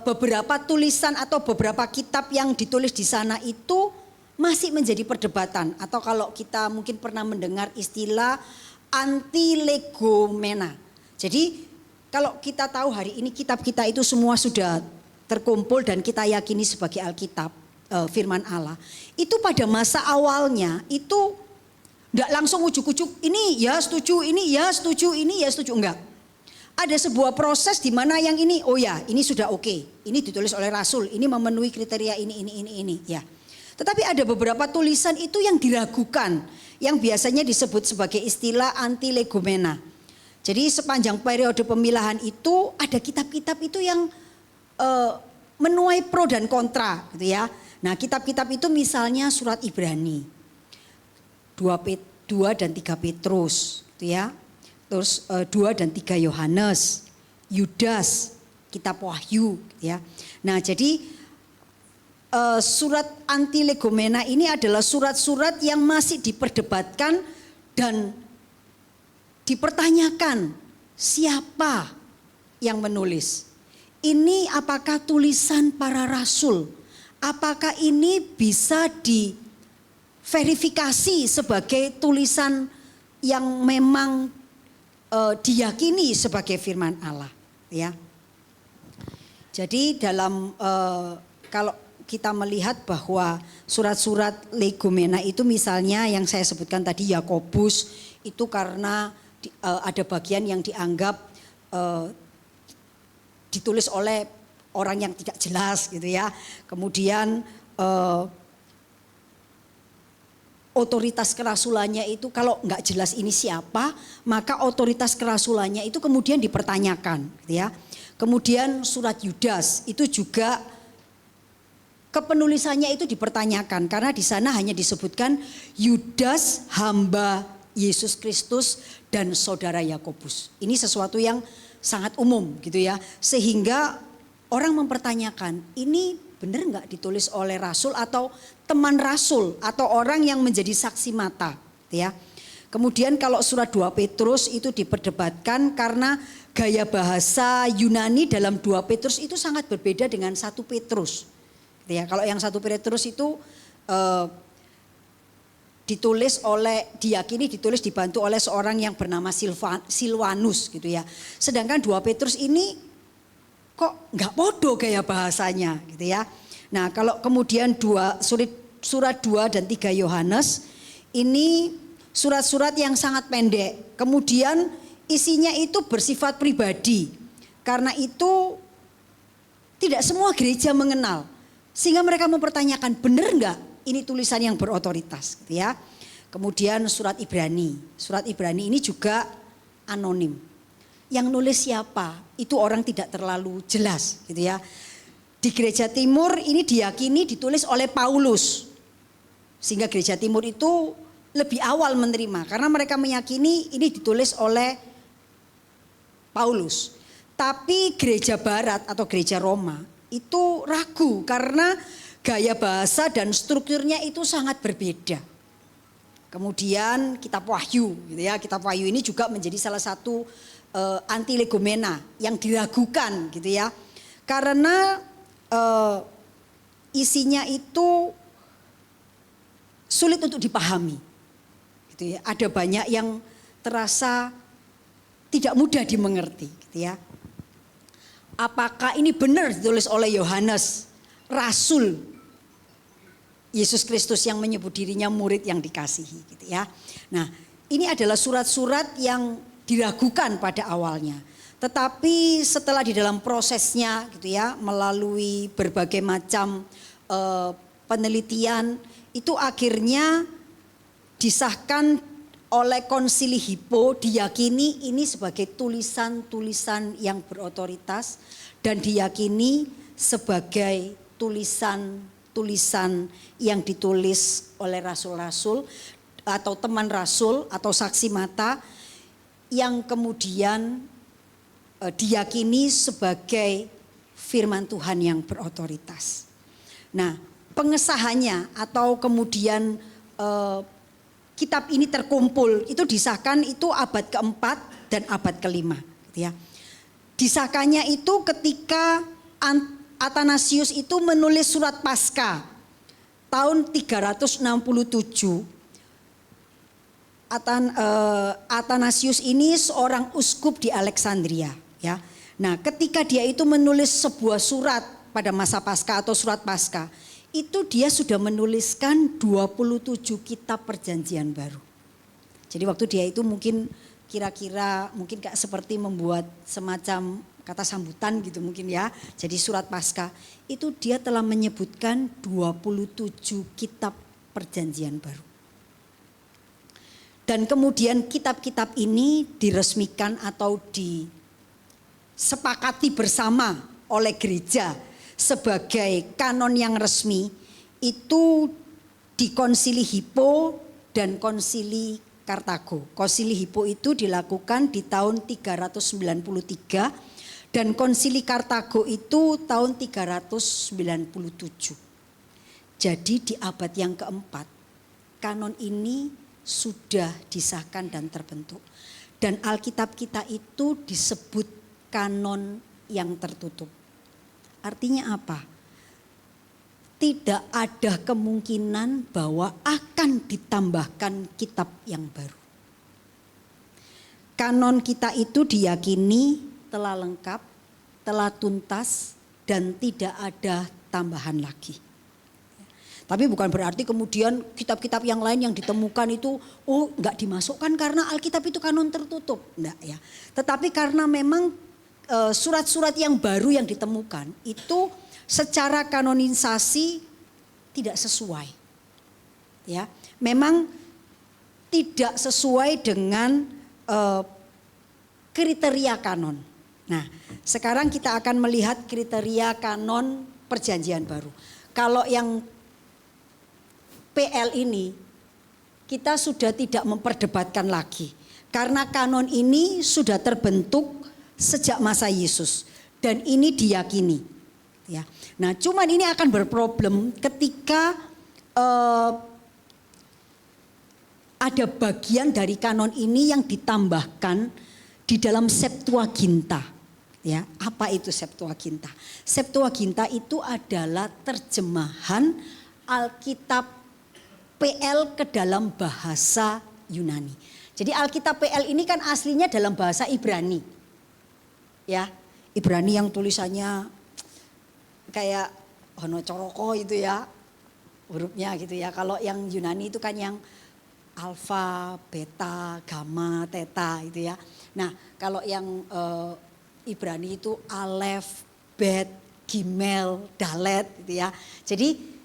beberapa tulisan atau beberapa kitab yang ditulis di sana itu masih menjadi perdebatan, atau kalau kita mungkin pernah mendengar istilah antilegomena. Jadi kalau kita tahu hari ini kitab kita itu semua sudah terkumpul dan kita yakini sebagai Alkitab, firman Allah. Itu pada masa awalnya itu enggak langsung ujuk-ujuk ini ya setuju, ini ya setuju, ini ya setuju, enggak. Ada sebuah proses di mana yang ini, oh ya ini sudah oke, ini ditulis oleh Rasul, ini memenuhi kriteria ini ya. Tetapi ada beberapa tulisan itu yang diragukan, yang biasanya disebut sebagai istilah antilegomena. Jadi sepanjang periode pemilahan itu ada kitab-kitab itu yang menuai pro dan kontra gitu ya. Nah, kitab-kitab itu misalnya surat Ibrani, 2 dan 3 Petrus gitu ya. Terus 2 dan 3 Yohanes, Yudas, kitab Wahyu gitu ya. Nah, jadi surat antilegomena ini adalah surat-surat yang masih diperdebatkan dan dipertanyakan siapa yang menulis. Ini apakah tulisan para rasul? Apakah ini bisa diverifikasi sebagai tulisan yang memang diyakini sebagai firman Allah ya. Jadi dalam kalau kita melihat bahwa surat-surat legomena itu misalnya yang saya sebutkan tadi Yakobus itu karena ada bagian yang dianggap ditulis oleh orang yang tidak jelas gitu ya. Kemudian otoritas kerasulannya itu kalau nggak jelas ini siapa, maka otoritas kerasulannya itu kemudian dipertanyakan gitu ya. Kemudian surat Yudas itu juga kepenulisannya itu dipertanyakan karena di sana hanya disebutkan Yudas hamba Yesus Kristus dan saudara Yakobus. Ini sesuatu yang sangat umum gitu ya. Sehingga orang mempertanyakan ini benar nggak ditulis oleh rasul atau teman rasul atau orang yang menjadi saksi mata gitu ya. Kemudian kalau surat 2 Petrus itu diperdebatkan karena gaya bahasa Yunani dalam 2 Petrus itu sangat berbeda dengan 1 Petrus. Gitu ya. Kalau yang 1 Petrus itu diyakini ditulis dibantu oleh seorang yang bernama Silvanus gitu ya. Sedangkan 2 Petrus ini kok nggak bodoh gaya bahasanya gitu ya. Nah kalau kemudian surat 2 dan 3 Yohanes ini surat-surat yang sangat pendek. Kemudian isinya itu bersifat pribadi. Karena itu tidak semua gereja mengenal. Sehingga mereka mempertanyakan benar nggak ini tulisan yang berotoritas gitu ya. Kemudian surat Ibrani. Surat Ibrani ini juga anonim. Yang nulis siapa itu orang tidak terlalu jelas gitu ya. Di gereja timur ini diyakini ditulis oleh Paulus. Sehingga gereja timur itu lebih awal menerima. Karena mereka meyakini ini ditulis oleh Paulus. Tapi gereja barat atau gereja Roma itu ragu karena gaya bahasa dan strukturnya itu sangat berbeda. Kemudian kitab Wahyu gitu ya. Kitab Wahyu ini juga menjadi salah satu antilegomena yang diragukan gitu ya. Karena isinya itu sulit untuk dipahami. Gitu ya. Ada banyak yang terasa tidak mudah dimengerti gitu ya. Apakah ini benar ditulis oleh Yohanes, rasul Yesus Kristus yang menyebut dirinya murid yang dikasihi gitu ya. Nah, ini adalah surat-surat yang diragukan pada awalnya. Tetapi setelah di dalam prosesnya gitu ya, melalui berbagai macam penelitian, itu akhirnya disahkan oleh Konsili Hippo, diyakini ini sebagai tulisan-tulisan yang berotoritas dan diyakini sebagai tulisan-tulisan yang ditulis oleh rasul-rasul atau teman rasul atau saksi mata yang kemudian diyakini sebagai firman Tuhan yang berotoritas. Nah, pengesahannya atau kemudian kitab ini terkumpul itu disahkan itu abad keempat dan abad kelima, gitu ya. Disahkannya itu ketika Athanasius itu menulis surat Paskah tahun 367. Athanasius ini seorang uskup di Alexandria, ya. Nah, ketika dia itu menulis sebuah surat pada masa Paskah atau surat Paskah, itu dia sudah menuliskan 27 kitab perjanjian baru. Jadi waktu dia itu mungkin kira-kira mungkin kayak seperti membuat semacam kata sambutan gitu mungkin ya. Jadi surat Paskah itu dia telah menyebutkan 27 kitab perjanjian baru. Dan kemudian kitab-kitab ini diresmikan atau disepakati bersama oleh gereja sebagai kanon yang resmi itu di Konsili Hippo dan Konsili Kartago. Konsili Hippo itu dilakukan di tahun 393 dan Konsili Kartago itu tahun 397. Jadi di abad yang keempat kanon ini sudah disahkan dan terbentuk. Dan Alkitab kita itu disebut kanon yang tertutup. Artinya apa? Tidak ada kemungkinan bahwa akan ditambahkan kitab yang baru. Kanon kita itu diyakini telah lengkap, telah tuntas, dan tidak ada tambahan lagi. Tapi bukan berarti kemudian kitab-kitab yang lain yang ditemukan itu enggak dimasukkan karena Alkitab itu kanon tertutup. Enggak ya. Tetapi karena memang surat-surat yang baru yang ditemukan itu secara kanonisasi tidak sesuai. Ya, memang tidak sesuai dengan kriteria kanon. Nah, sekarang kita akan melihat kriteria kanon perjanjian baru. Kalau yang PL ini kita sudah tidak memperdebatkan lagi karena kanon ini sudah terbentuk sejak masa Yesus dan ini diyakini ya. Nah, cuman ini akan berproblem ketika ada bagian dari kanon ini yang ditambahkan di dalam Septuaginta ya. Apa itu Septuaginta? Septuaginta itu adalah terjemahan Alkitab PL ke dalam bahasa Yunani. Jadi Alkitab PL ini kan aslinya dalam bahasa Ibrani. Ya, Ibrani yang tulisannya kayak Hono Coroko itu ya, hurufnya gitu ya. Kalau yang Yunani itu kan yang alfa, beta, gamma, theta itu ya. Nah, kalau yang Ibrani itu alef, bet, gimel, dalet gitu ya. Jadi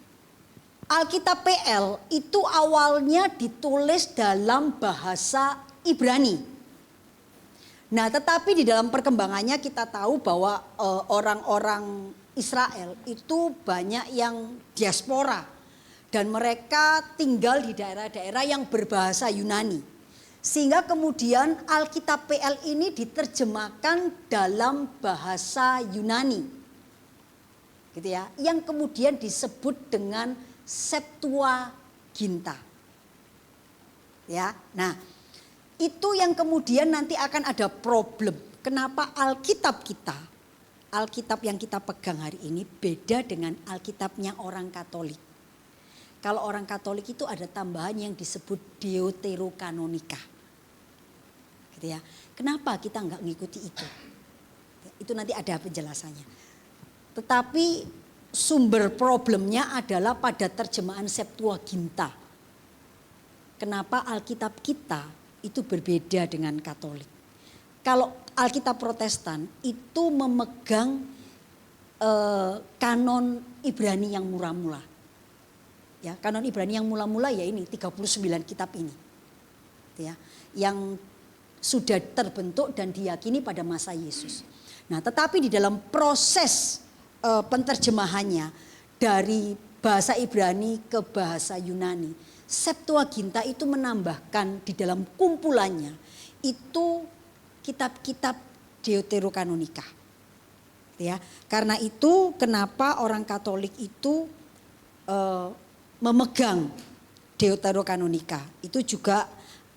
Alkitab PL itu awalnya ditulis dalam bahasa Ibrani. Nah, tetapi di dalam perkembangannya kita tahu bahwa orang-orang Israel itu banyak yang diaspora dan mereka tinggal di daerah-daerah yang berbahasa Yunani. Sehingga kemudian Alkitab PL ini diterjemahkan dalam bahasa Yunani. Gitu ya, yang kemudian disebut dengan Septuaginta. Ya. Nah, itu yang kemudian nanti akan ada problem. Kenapa Alkitab kita, Alkitab yang kita pegang hari ini beda dengan Alkitabnya orang Katolik. Kalau orang Katolik itu ada tambahan yang disebut Deuterokanonika. Gitu ya. Kenapa kita enggak ngikuti itu? Itu nanti ada penjelasannya. Tetapi sumber problemnya adalah pada terjemahan Septuaginta. Kenapa Alkitab kita itu berbeda dengan Katolik? Kalau Alkitab Protestan itu memegang kanon Ibrani yang mula-mula. Ya, kanon Ibrani yang mula-mula ya ini 39 kitab ini. Ya, yang sudah terbentuk dan diyakini pada masa Yesus. Nah, tetapi di dalam proses penterjemahannya dari bahasa Ibrani ke bahasa Yunani, Septuaginta itu menambahkan di dalam kumpulannya itu kitab-kitab Deuterokanonika. Ya, karena itu kenapa orang Katolik itu memegang Deuterokanonika. Itu juga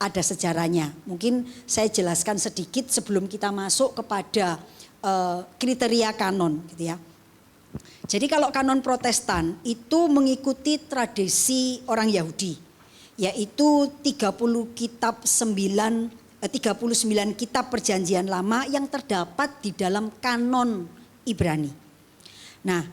ada sejarahnya. Mungkin saya jelaskan sedikit sebelum kita masuk kepada kriteria kanon gitu ya. Jadi kalau kanon Protestan itu mengikuti tradisi orang Yahudi, yaitu 39 kitab Perjanjian Lama yang terdapat di dalam kanon Ibrani. Nah,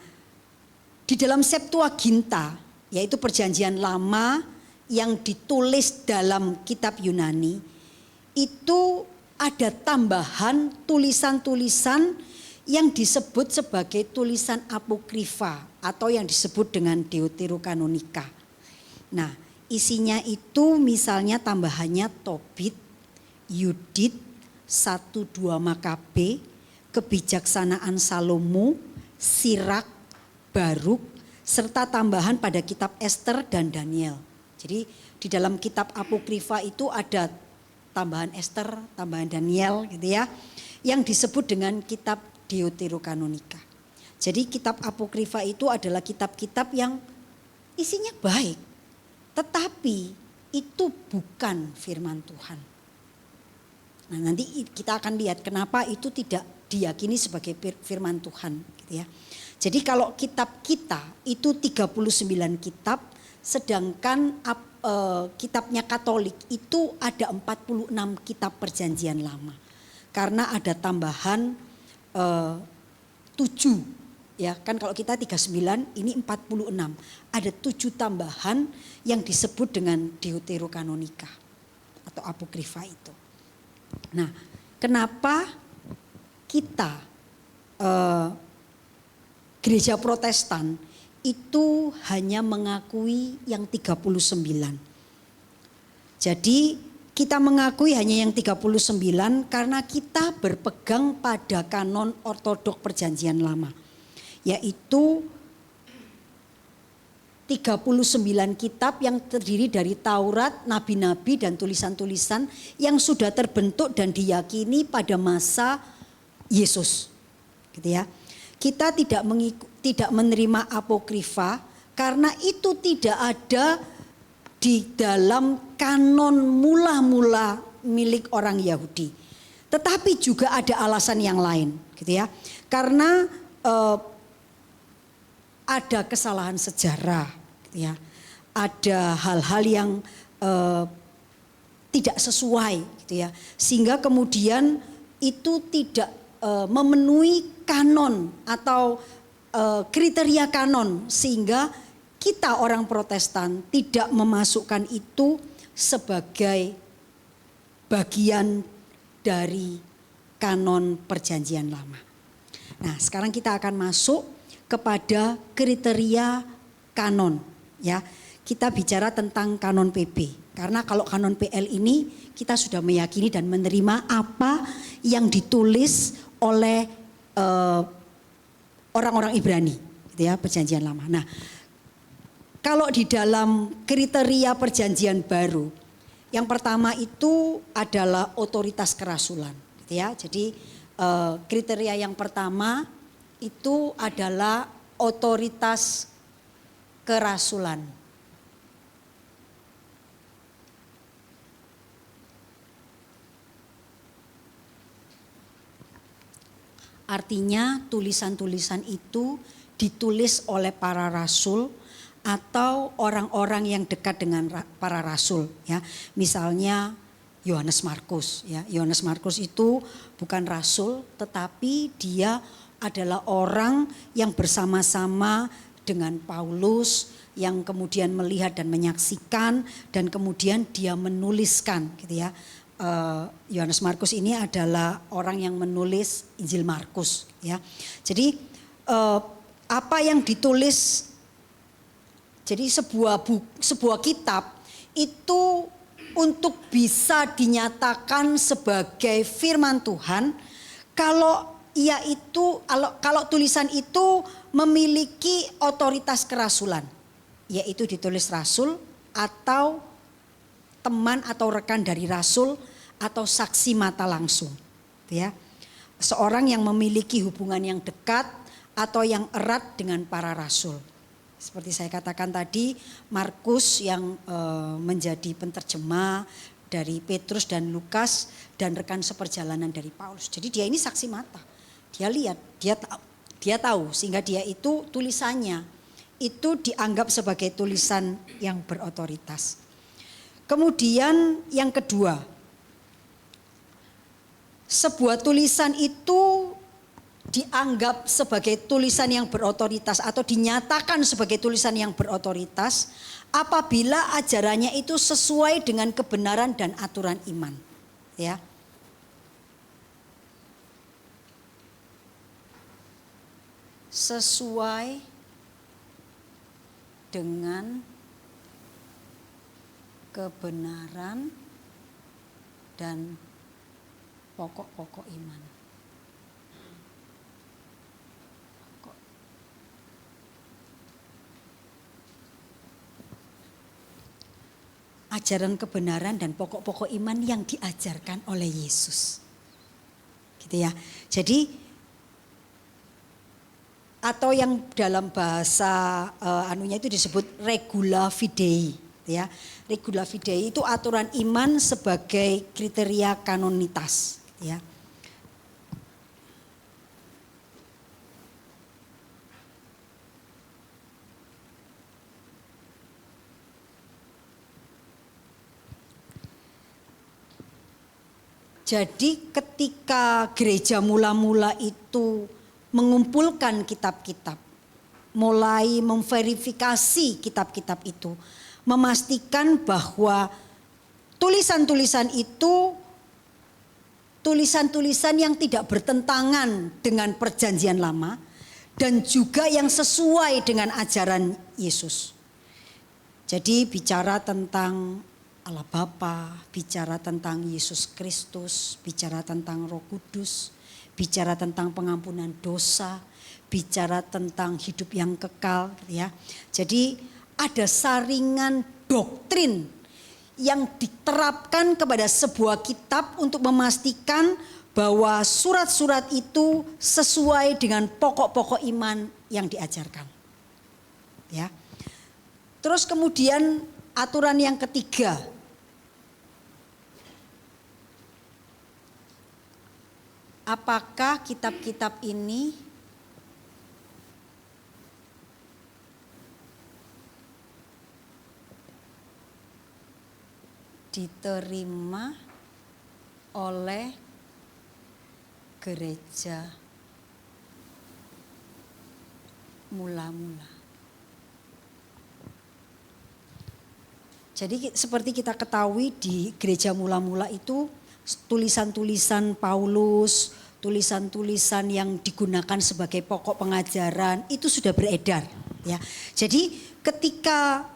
di dalam Septuaginta, yaitu Perjanjian Lama yang ditulis dalam kitab Yunani, itu ada tambahan tulisan-tulisan yang disebut sebagai tulisan apokrifa atau yang disebut dengan Deuterokanonika. Nah, isinya itu misalnya tambahannya Tobit, Yudit, 1-2 Makabe, Kebijaksanaan Salomo, Sirak, Baruk, serta tambahan pada kitab Ester dan Daniel. Jadi di dalam kitab apokrifa itu ada tambahan Ester, tambahan Daniel gitu ya, yang disebut dengan kitab Deuterokanonika. Jadi kitab apokrifa itu adalah kitab-kitab yang isinya baik, tetapi itu bukan firman Tuhan. Nah, nanti kita akan lihat kenapa itu tidak diyakini sebagai firman Tuhan gitu ya. Jadi kalau kitab kita itu 39 kitab, sedangkan kitabnya Katolik itu ada 46 kitab Perjanjian Lama. Karena ada tambahan 7 ya kan, kalau kita 39 ini 46, ada 7 tambahan yang disebut dengan Deuterokanonika atau apokrifa itu. Nah, kenapa kita gereja Protestan itu hanya mengakui yang 39? Jadi kita mengakui hanya yang 39 karena kita berpegang pada kanon ortodok Perjanjian Lama, yaitu 39 kitab yang terdiri dari Taurat, nabi-nabi dan tulisan-tulisan yang sudah terbentuk dan diyakini pada masa Yesus. Gitu ya. Kita tidak menerima apokrifa karena itu tidak ada di dalam kanon mula-mula milik orang Yahudi. Tetapi juga ada alasan yang lain, gitu ya. Karena ada kesalahan sejarah, gitu ya. Ada hal-hal yang tidak sesuai, gitu ya. Sehingga kemudian itu tidak memenuhi kanon atau kriteria kanon, sehingga kita orang Protestan tidak memasukkan itu sebagai bagian dari kanon Perjanjian Lama. Nah, sekarang kita akan masuk kepada kriteria kanon ya. Kita bicara tentang kanon PB. Karena kalau kanon PL ini kita sudah meyakini dan menerima apa yang ditulis oleh orang-orang Ibrani gitu ya, Perjanjian Lama. Nah, kalau di dalam kriteria Perjanjian Baru, yang pertama itu adalah otoritas kerasulan, gitu ya. Jadi kriteria yang pertama itu adalah otoritas kerasulan. Artinya tulisan-tulisan itu ditulis oleh para rasul atau orang-orang yang dekat dengan para rasul ya. Misalnya Yohanes Markus ya. Yohanes Markus itu bukan rasul tetapi dia adalah orang yang bersama-sama dengan Paulus, yang kemudian melihat dan menyaksikan, dan kemudian dia menuliskan gitu ya. Yohanes Markus ini adalah orang yang menulis Injil Markus ya. Jadi apa yang ditulis, jadi sebuah kitab itu untuk bisa dinyatakan sebagai firman Tuhan kalau tulisan itu memiliki otoritas kerasulan, yaitu ditulis rasul atau teman atau rekan dari rasul atau saksi mata langsung, ya. Seorang yang memiliki hubungan yang dekat atau yang erat dengan para rasul. Seperti saya katakan tadi, Markus yang menjadi penterjemah dari Petrus dan Lukas dan rekan seperjalanan dari Paulus. Jadi dia ini saksi mata. Dia lihat, dia tahu sehingga dia itu tulisannya itu dianggap sebagai tulisan yang berotoritas. Kemudian yang kedua, sebuah tulisan itu dianggap sebagai tulisan yang berotoritas atau dinyatakan sebagai tulisan yang berotoritas apabila ajarannya itu sesuai dengan kebenaran dan aturan iman, ya. Sesuai dengan kebenaran dan pokok-pokok iman. Ajaran kebenaran dan pokok-pokok iman yang diajarkan oleh Yesus. Gitu ya. Jadi atau yang dalam bahasa anunya itu disebut regula fidei, ya. Regula fidei itu aturan iman sebagai kriteria kanonitas, ya. Jadi ketika gereja mula-mula itu mengumpulkan kitab-kitab, mulai memverifikasi kitab-kitab itu, memastikan bahwa tulisan-tulisan itu tulisan-tulisan yang tidak bertentangan dengan perjanjian lama dan juga yang sesuai dengan ajaran Yesus. Jadi bicara tentang Allah Bapa, bicara tentang Yesus Kristus, bicara tentang Roh Kudus, bicara tentang pengampunan dosa, bicara tentang hidup yang kekal, ya. Jadi ada saringan doktrin yang diterapkan kepada sebuah kitab untuk memastikan bahwa surat-surat itu sesuai dengan pokok-pokok iman yang diajarkan. Ya. Terus kemudian aturan yang ketiga, apakah kitab-kitab ini diterima oleh gereja mula-mula. Jadi seperti kita ketahui di gereja mula-mula itu tulisan-tulisan Paulus, tulisan-tulisan yang digunakan sebagai pokok pengajaran itu sudah beredar, ya. Jadi ketika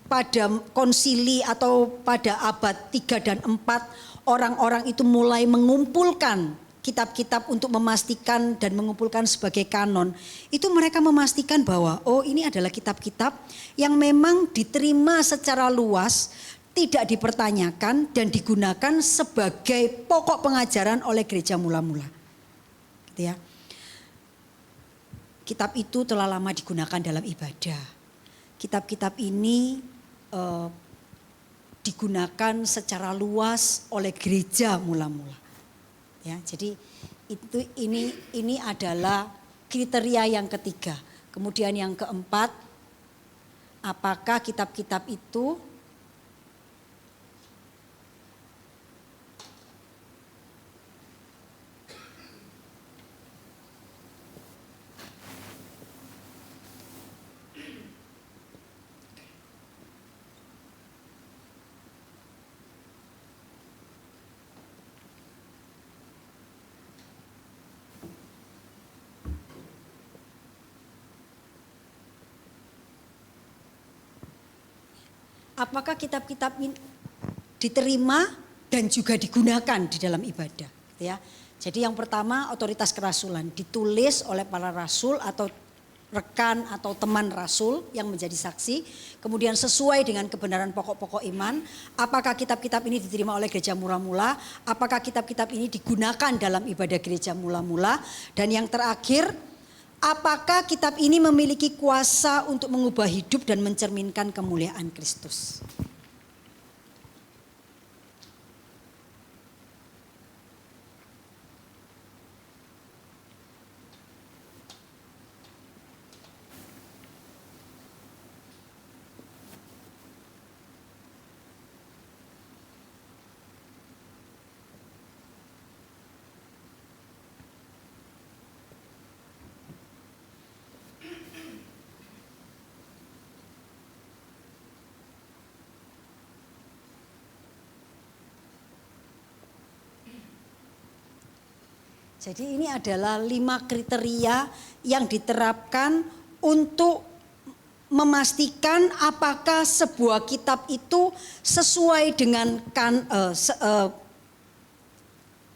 pada konsili atau pada abad 3 dan 4 orang-orang itu mulai mengumpulkan kitab-kitab untuk memastikan dan mengumpulkan sebagai kanon, itu mereka memastikan bahwa ini adalah kitab-kitab yang memang diterima secara luas, tidak dipertanyakan dan digunakan sebagai pokok pengajaran oleh gereja mula-mula. Gitu ya. Kitab itu telah lama digunakan dalam ibadah. Kitab-kitab ini digunakan secara luas oleh gereja mula-mula. Ya, jadi ini adalah kriteria yang ketiga. Kemudian yang keempat, apakah kitab-kitab itu apakah kitab-kitab ini diterima dan juga digunakan di dalam ibadah, gitu ya. Jadi yang pertama otoritas kerasulan ditulis oleh para rasul atau rekan atau teman rasul yang menjadi saksi, kemudian sesuai dengan kebenaran pokok-pokok iman. Apakah kitab-kitab ini diterima oleh gereja mula-mula? Apakah kitab-kitab ini digunakan dalam ibadah gereja mula-mula? Dan yang terakhir, apakah kitab ini memiliki kuasa untuk mengubah hidup dan mencerminkan kemuliaan Kristus? Jadi ini adalah 5 kriteria yang diterapkan untuk memastikan apakah sebuah kitab itu sesuai dengan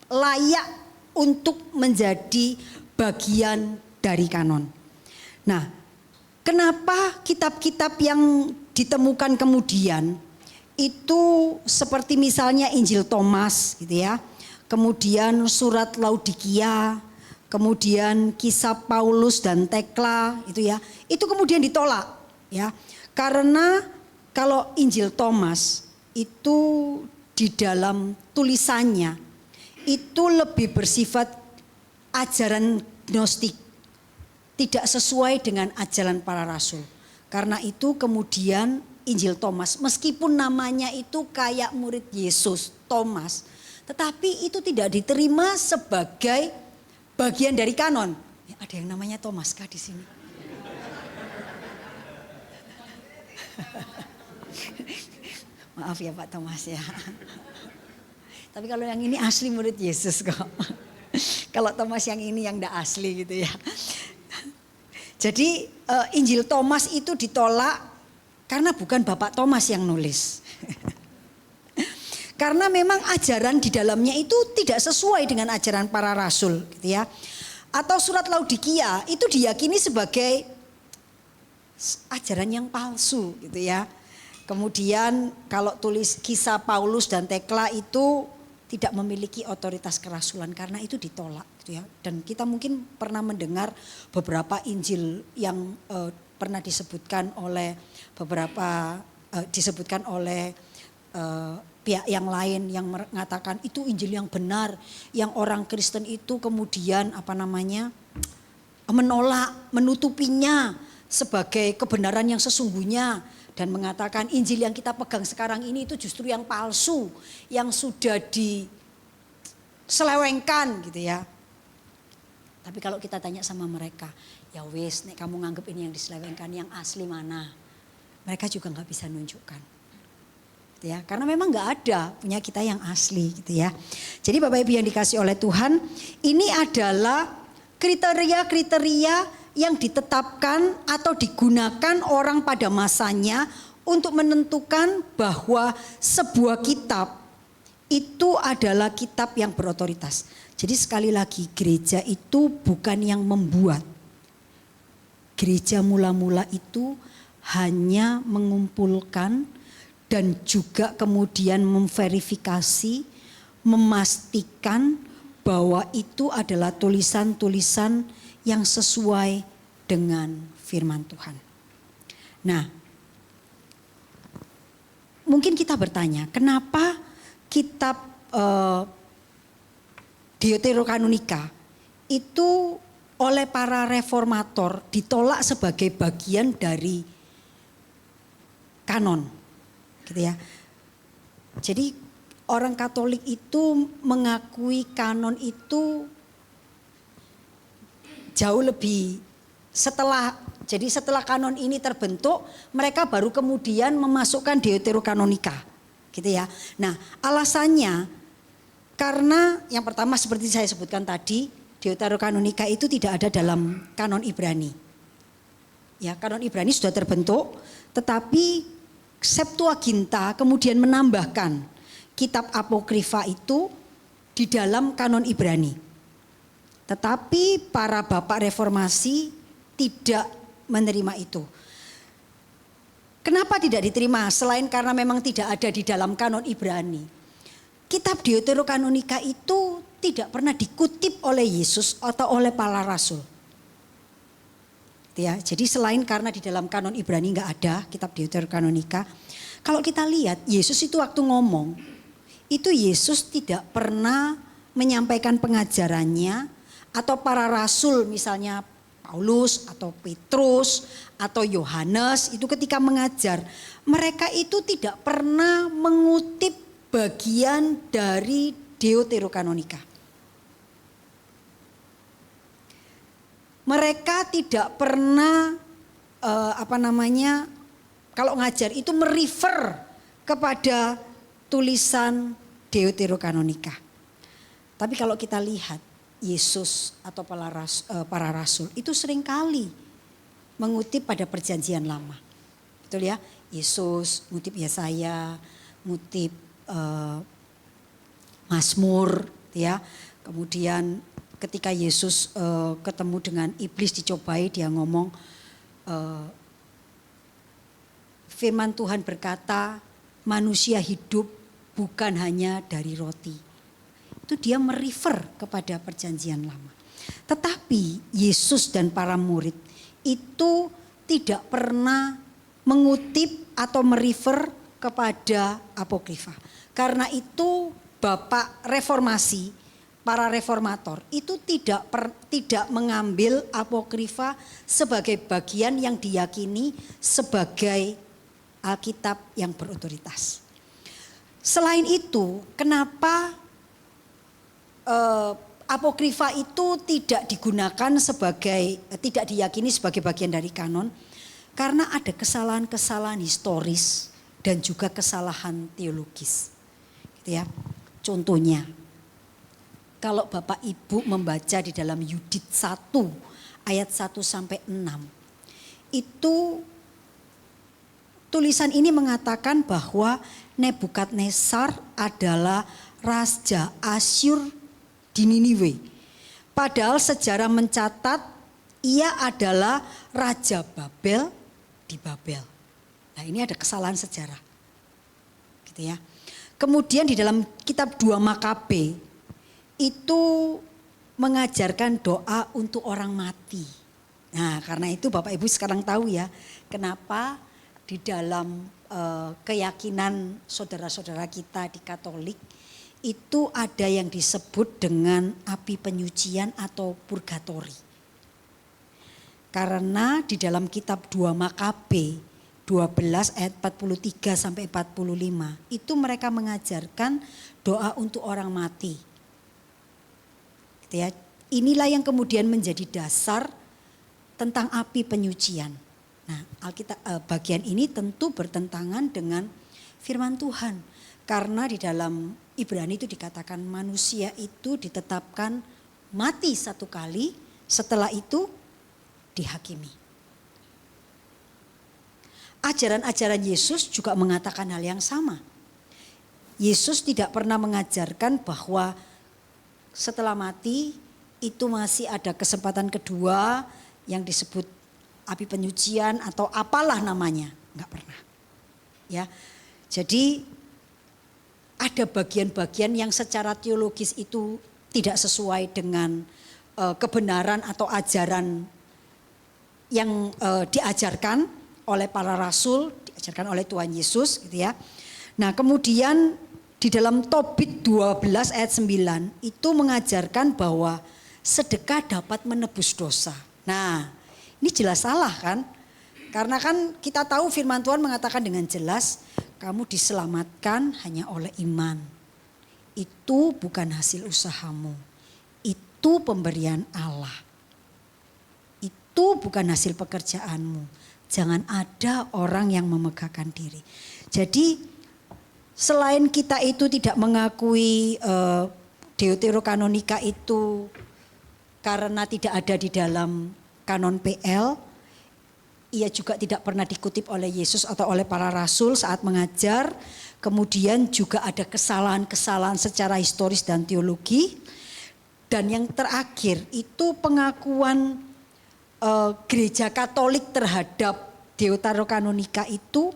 layak untuk menjadi bagian dari kanon. Nah, kenapa kitab-kitab yang ditemukan kemudian itu seperti misalnya Injil Thomas gitu ya. Kemudian surat Laodikia, kemudian kisah Paulus dan Tekla itu ya. Itu kemudian ditolak ya. Karena kalau Injil Thomas itu di dalam tulisannya itu lebih bersifat ajaran gnostik. Tidak sesuai dengan ajaran para rasul. Karena itu kemudian Injil Thomas meskipun namanya itu kayak murid Yesus, Thomas, tetapi itu tidak diterima sebagai bagian dari kanon. Ya, ada yang namanya Thomas kah di sini? Maaf ya Pak Thomas ya. Tapi kalau yang ini asli murid Yesus kok. Kalau Thomas yang ini yang tidak asli gitu ya. Jadi Injil Thomas itu ditolak karena bukan Bapak Thomas yang nulis. Karena memang ajaran di dalamnya itu tidak sesuai dengan ajaran para rasul gitu ya. Atau surat Laodikia itu diyakini sebagai ajaran yang palsu gitu ya. Kemudian kalau tulis kisah Paulus dan Tekla itu tidak memiliki otoritas kerasulan karena itu ditolak gitu ya. Dan kita mungkin pernah mendengar beberapa Injil yang pernah disebutkan oleh beberapa disebutkan oleh pihak yang lain yang mengatakan itu Injil yang benar, yang orang Kristen itu kemudian menolak, menutupinya sebagai kebenaran yang sesungguhnya dan mengatakan Injil yang kita pegang sekarang ini itu justru yang palsu, yang sudah diselewengkan gitu ya. Tapi kalau kita tanya sama mereka, ya wes, nek kamu nganggep ini yang diselewengkan, yang asli mana? Mereka juga nggak bisa nunjukkan. Ya, karena memang nggak ada punya kita yang asli gitu ya. Jadi Bapak Ibu yang dikasih oleh Tuhan, ini adalah kriteria-kriteria yang ditetapkan atau digunakan orang pada masanya untuk menentukan bahwa sebuah kitab itu adalah kitab yang berotoritas. Jadi sekali lagi gereja itu bukan yang membuat. Gereja mula-mula itu hanya mengumpulkan dan juga kemudian memverifikasi, memastikan bahwa itu adalah tulisan-tulisan yang sesuai dengan firman Tuhan. Nah, mungkin kita bertanya, kenapa kitab Deuterokanonika itu oleh para reformator ditolak sebagai bagian dari kanon? Gitu ya. Jadi orang Katolik itu mengakui kanon itu jauh lebih setelah kanon ini terbentuk, mereka baru kemudian memasukkan Deuterokanonika gitu ya. Nah, alasannya karena yang pertama seperti saya sebutkan tadi, Deuterokanonika itu tidak ada dalam kanon Ibrani. Ya, kanon Ibrani sudah terbentuk, tetapi Septuaginta kemudian menambahkan kitab apokrifa itu di dalam kanon Ibrani. Tetapi para bapak reformasi tidak menerima itu. Kenapa tidak diterima? Selain karena memang tidak ada di dalam kanon Ibrani. Kitab Deuterokanonika itu tidak pernah dikutip oleh Yesus atau oleh para rasul. Ya, jadi selain karena di dalam kanon Ibrani nggak ada kitab Deuterokanonika. Kalau kita lihat Yesus itu waktu ngomong, itu Yesus tidak pernah menyampaikan pengajarannya atau para rasul misalnya Paulus atau Petrus atau Yohanes itu ketika mengajar, mereka itu tidak pernah mengutip bagian dari Deuterokanonika. Mereka tidak pernah kalau ngajar itu merefer kepada tulisan Deuterokanonika. Tapi kalau kita lihat Yesus atau para rasul itu seringkali mengutip pada perjanjian lama. Betul ya? Yesus ngutip Yesaya, ngutip Mazmur, ya. Kemudian ketika Yesus ketemu dengan iblis dicobai, dia ngomong firman Tuhan berkata, manusia hidup bukan hanya dari roti. Itu dia merefer kepada perjanjian lama. Tetapi Yesus dan para murid itu tidak pernah mengutip atau merefer kepada apokrifa. Karena itu Bapak reformasi, para reformator itu tidak mengambil apokrifa sebagai bagian yang diyakini sebagai Alkitab yang berotoritas. Selain itu, kenapa apokrifa itu tidak diyakini sebagai bagian dari kanon? Karena ada kesalahan-kesalahan historis dan juga kesalahan teologis. Gitu ya. Contohnya, kalau Bapak Ibu membaca di dalam Yudit 1 ayat 1 sampai 6, itu tulisan ini mengatakan bahwa Nebukadnezar adalah Raja Asyur di Niniwe. Padahal sejarah mencatat ia adalah Raja Babel di Babel. Nah, ini ada kesalahan sejarah. Gitu ya. Kemudian di dalam kitab 2 Makabe itu mengajarkan doa untuk orang mati. Nah, karena itu Bapak Ibu sekarang tahu ya, kenapa di dalam keyakinan saudara-saudara kita di Katolik itu ada yang disebut dengan api penyucian atau purgatori. Karena di dalam kitab 2 Makabe 12 ayat 43 sampai 45 itu mereka mengajarkan doa untuk orang mati. Gitu ya. Inilah yang kemudian menjadi dasar tentang api penyucian. Nah, bagian ini tentu bertentangan dengan firman Tuhan. Karena di dalam Ibrani itu dikatakan manusia itu ditetapkan mati satu kali, setelah itu dihakimi. Ajaran-ajaran Yesus juga mengatakan hal yang sama. Yesus tidak pernah mengajarkan bahwa setelah mati itu masih ada kesempatan kedua yang disebut api penyucian atau apalah namanya, enggak pernah. Ya. Jadi ada bagian-bagian yang secara teologis itu tidak sesuai dengan kebenaran atau ajaran yang diajarkan oleh para rasul, diajarkan oleh Tuhan Yesus gitu ya. Nah, kemudian di dalam Tobit 12 ayat 9 itu mengajarkan bahwa sedekah dapat menebus dosa. Nah, ini jelas salah kan? Karena kan kita tahu firman Tuhan mengatakan dengan jelas, kamu diselamatkan hanya oleh iman. Itu bukan hasil usahamu. Itu pemberian Allah. Itu bukan hasil pekerjaanmu. Jangan ada orang yang memegahkan diri. Jadi selain kita itu tidak mengakui Deuterokanonika itu karena tidak ada di dalam kanon PL, ia juga tidak pernah dikutip oleh Yesus atau oleh para rasul saat mengajar. Kemudian juga ada kesalahan-kesalahan secara historis dan teologi. Dan yang terakhir itu pengakuan gereja Katolik terhadap Deuterokanonika itu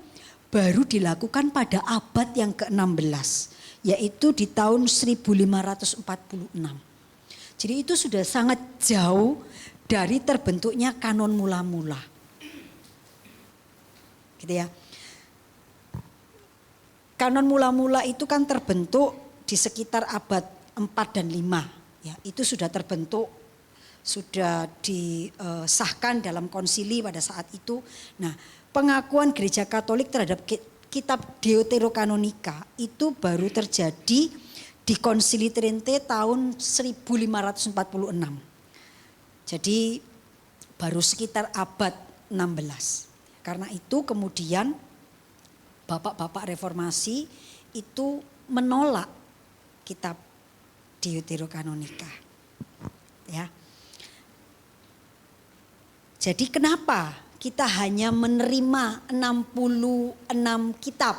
baru dilakukan pada abad yang ke-16. Yaitu di tahun 1546. Jadi itu sudah sangat jauh dari terbentuknya kanon mula-mula. Gitu ya. Kanon mula-mula itu kan terbentuk di sekitar abad 4 dan 5. Ya, itu sudah terbentuk, sudah disahkan dalam konsili pada saat itu. Nah, pengakuan gereja Katolik terhadap kitab Deuterokanonika itu baru terjadi di Konsili Trente tahun 1546. Jadi baru sekitar abad 16. Karena itu kemudian bapak-bapak reformasi itu menolak kitab Deuterokanonika. Ya. Jadi kenapa kita hanya menerima 66 kitab?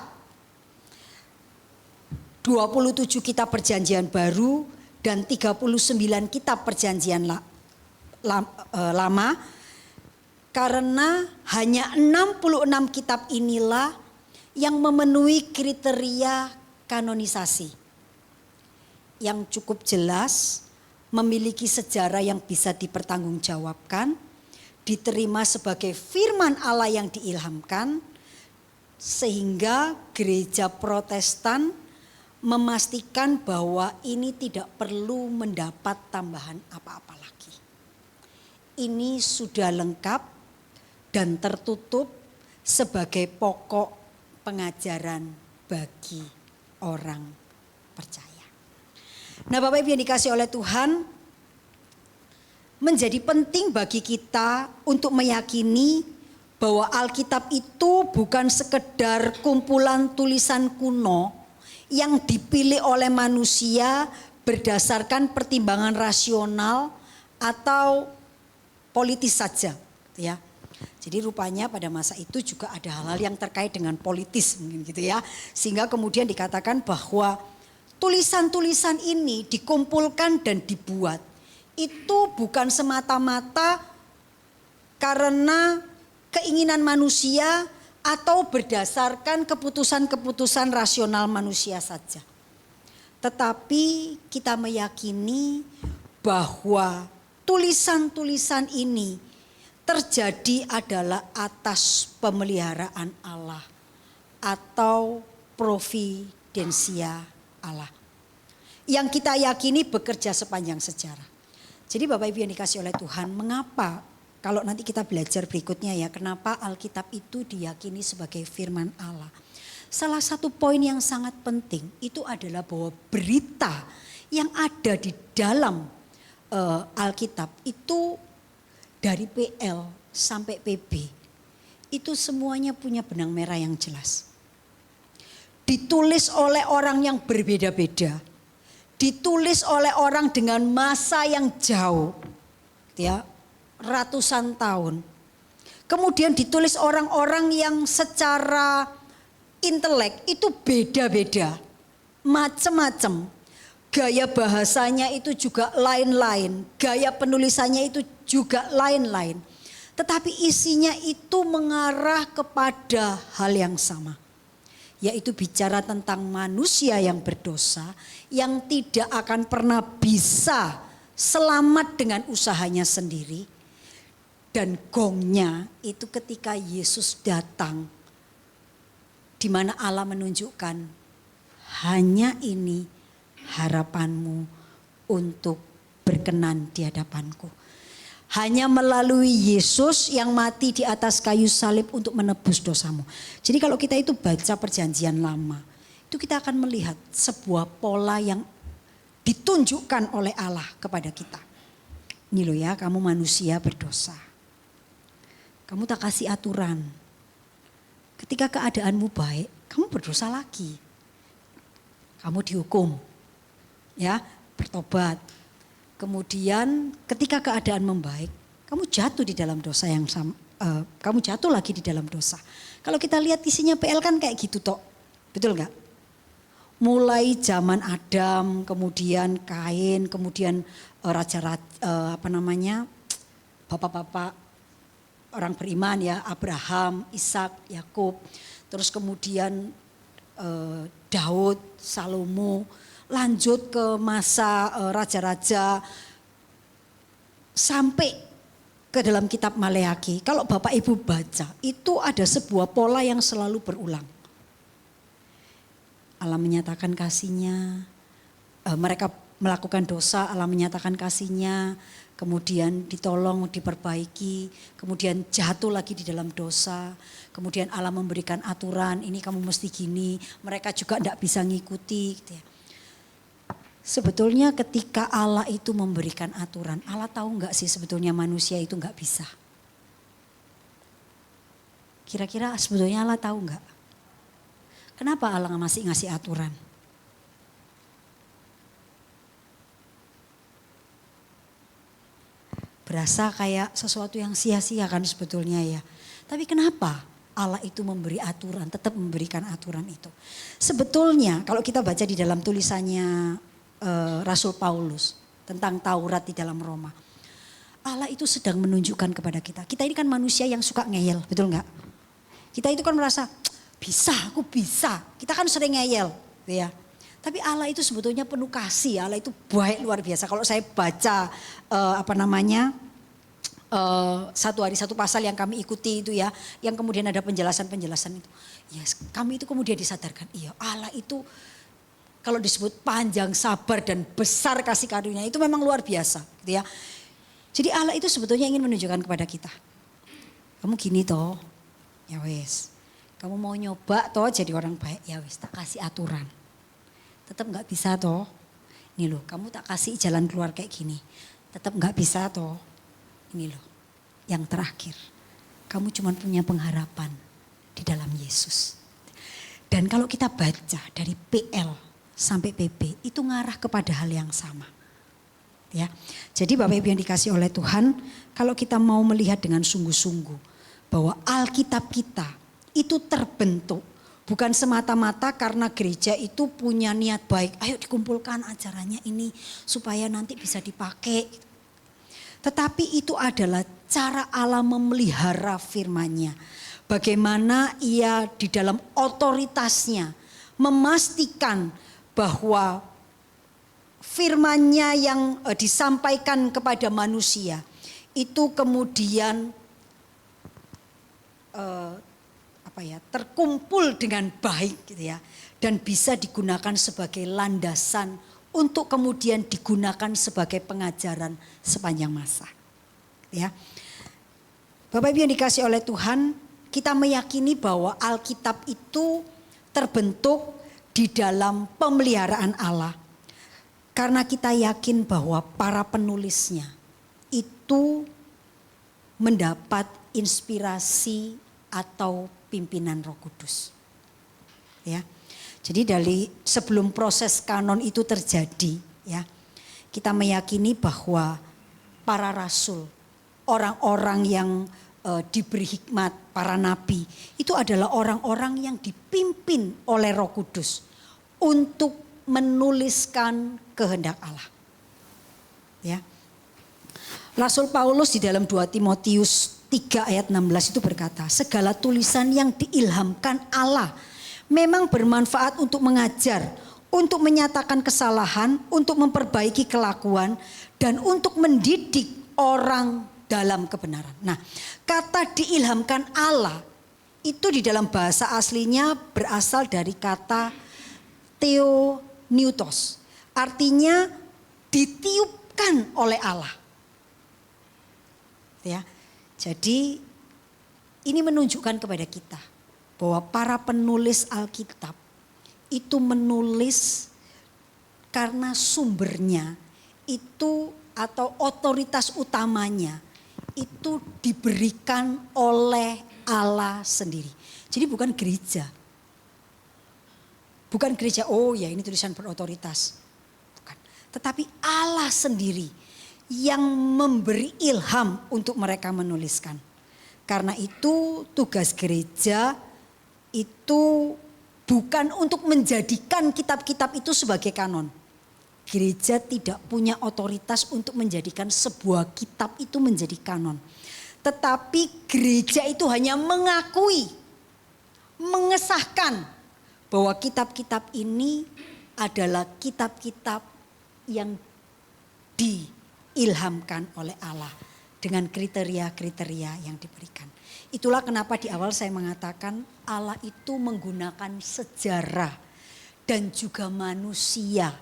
27 kitab perjanjian baru dan 39 kitab perjanjian lama. Karena hanya 66 kitab inilah yang memenuhi kriteria kanonisasi. Yang cukup jelas, memiliki sejarah yang bisa dipertanggungjawabkan, diterima sebagai firman Allah yang diilhamkan, sehingga gereja Protestan memastikan bahwa ini tidak perlu mendapat tambahan apa-apa lagi. Ini sudah lengkap dan tertutup sebagai pokok pengajaran bagi orang percaya. Nah, Bapak Ibu yang dikasihi oleh Tuhan, menjadi penting bagi kita untuk meyakini bahwa Alkitab itu bukan sekedar kumpulan tulisan kuno yang dipilih oleh manusia berdasarkan pertimbangan rasional atau politis saja, ya. Jadi rupanya pada masa itu juga ada hal-hal yang terkait dengan politis mungkin gitu ya. Sehingga kemudian dikatakan bahwa tulisan-tulisan ini dikumpulkan dan dibuat itu bukan semata-mata karena keinginan manusia atau berdasarkan keputusan-keputusan rasional manusia saja. Tetapi kita meyakini bahwa tulisan-tulisan ini terjadi adalah atas pemeliharaan Allah atau providensia Allah. Yang kita yakini bekerja sepanjang sejarah. Jadi Bapak Ibu yang dikasih oleh Tuhan, mengapa kalau nanti kita belajar berikutnya ya, kenapa Alkitab itu diyakini sebagai firman Allah. Salah satu poin yang sangat penting itu adalah bahwa berita yang ada di dalam Alkitab itu dari PL sampai PB itu semuanya punya benang merah yang jelas. Ditulis oleh orang yang berbeda-beda. Ditulis oleh orang dengan masa yang jauh, ya, ratusan tahun. Kemudian ditulis orang-orang yang secara intelek itu beda-beda, macam-macam. Gaya bahasanya itu juga lain-lain, gaya penulisannya itu juga lain-lain. Tetapi isinya itu mengarah kepada hal yang sama. Yaitu bicara tentang manusia yang berdosa, yang tidak akan pernah bisa selamat dengan usahanya sendiri. Dan gongnya itu ketika Yesus datang, di mana Allah menunjukkan hanya ini harapanmu untuk berkenan di hadapanku. Hanya melalui Yesus yang mati di atas kayu salib untuk menebus dosamu. Jadi kalau kita itu baca perjanjian lama, itu kita akan melihat sebuah pola yang ditunjukkan oleh Allah kepada kita. Ini loh ya, kamu manusia berdosa. Kamu tak kasih aturan. Ketika keadaanmu baik, kamu berdosa lagi. Kamu dihukum. Ya, bertobat. Kemudian ketika keadaan membaik, kamu jatuh di dalam dosa yang sama, kamu jatuh lagi di dalam dosa. Kalau kita lihat isinya PL kan kayak gitu toh, betul nggak? Mulai zaman Adam, kemudian Kain, kemudian bapak-bapak orang beriman ya, Abraham, Ishak, Yakub, terus kemudian Daud, Salomo, lanjut ke masa raja-raja sampai ke dalam kitab Maleakhi. Kalau Bapak Ibu baca, itu ada sebuah pola yang selalu berulang. Allah menyatakan kasih-Nya, mereka melakukan dosa, Allah menyatakan kasih-Nya, kemudian ditolong, diperbaiki, kemudian jatuh lagi di dalam dosa, kemudian Allah memberikan aturan, ini kamu mesti gini, mereka juga tidak bisa ngikuti. Gitu ya. Sebetulnya ketika Allah itu memberikan aturan, Allah tahu nggak sih sebetulnya manusia itu nggak bisa? Kira-kira sebetulnya Allah tahu nggak? Kenapa Allah masih ngasih aturan? Berasa kayak sesuatu yang sia-sia kan sebetulnya ya. Tapi kenapa Allah itu memberi aturan, tetap memberikan aturan itu? Sebetulnya kalau kita baca di dalam tulisannya Rasul Paulus tentang Taurat di dalam Roma. Allah itu sedang menunjukkan kepada kita. Kita ini kan manusia yang suka ngeyel, betul nggak? Kita itu kan merasa bisa, aku bisa. Kita kan sering ngeyel, ya. Tapi Allah itu sebetulnya penuh kasih, Allah itu baik luar biasa. Kalau saya baca satu hari satu pasal yang kami ikuti itu ya, yang kemudian ada penjelasan-penjelasan itu. Ya, kami itu kemudian disadarkan, iya Allah itu kalau disebut panjang sabar dan besar kasih karunia itu memang luar biasa, gitu ya. Jadi Allah itu sebetulnya ingin menunjukkan kepada kita. Kamu gini toh, ya wes. Kamu mau nyoba toh jadi orang baik, ya wes tak kasih aturan. Tetap nggak bisa toh. Ini loh, kamu tak kasih jalan keluar kayak gini. Tetap nggak bisa toh. Ini loh, yang terakhir. Kamu cuma punya pengharapan di dalam Yesus. Dan kalau kita baca dari PL sampai PP, itu ngarah kepada hal yang sama. Ya, jadi Bapak Ibu yang dikasih oleh Tuhan, kalau kita mau melihat dengan sungguh-sungguh bahwa Alkitab kita itu terbentuk bukan semata-mata karena gereja itu punya niat baik. Ayo dikumpulkan acaranya ini supaya nanti bisa dipakai. Tetapi itu adalah cara Allah memelihara firman-Nya. Bagaimana ia di dalam otoritasnya memastikan bahwa firman-Nya yang disampaikan kepada manusia itu kemudian terkumpul dengan baik gitu ya, dan bisa digunakan sebagai landasan untuk kemudian digunakan sebagai pengajaran sepanjang masa. Ya. Bapak Ibu yang dikasih oleh Tuhan, kita meyakini bahwa Alkitab itu terbentuk di dalam pemeliharaan Allah. Karena kita yakin bahwa para penulisnya itu mendapat inspirasi atau pimpinan Roh Kudus. Ya. Jadi dari sebelum proses kanon itu terjadi, ya, kita meyakini bahwa para rasul, orang-orang yang diberi hikmat, para nabi, itu adalah orang-orang yang dipimpin oleh Roh Kudus untuk menuliskan kehendak Allah. Ya. Rasul Paulus di dalam 2 Timotius 3 ayat 16 itu berkata, segala tulisan yang diilhamkan Allah memang bermanfaat untuk mengajar, untuk menyatakan kesalahan, untuk memperbaiki kelakuan, dan untuk mendidik orang dalam kebenaran. Nah, kata diilhamkan Allah itu di dalam bahasa aslinya berasal dari kata theopneustos. Artinya ditiupkan oleh Allah. Ya. Jadi ini menunjukkan kepada kita bahwa para penulis Alkitab itu menulis karena sumbernya itu atau otoritas utamanya itu diberikan oleh Allah sendiri. Jadi bukan gereja. Bukan gereja, oh ya ini tulisan berotoritas. Bukan. Tetapi Allah sendiri yang memberi ilham untuk mereka menuliskan. Karena itu tugas gereja itu bukan untuk menjadikan kitab-kitab itu sebagai kanon. Gereja tidak punya otoritas untuk menjadikan sebuah kitab itu menjadi kanon. Tetapi gereja itu hanya mengakui, mengesahkan bahwa kitab-kitab ini adalah kitab-kitab yang diilhamkan oleh Allah dengan kriteria-kriteria yang diberikan. Itulah kenapa di awal saya mengatakan Allah itu menggunakan sejarah dan juga manusia.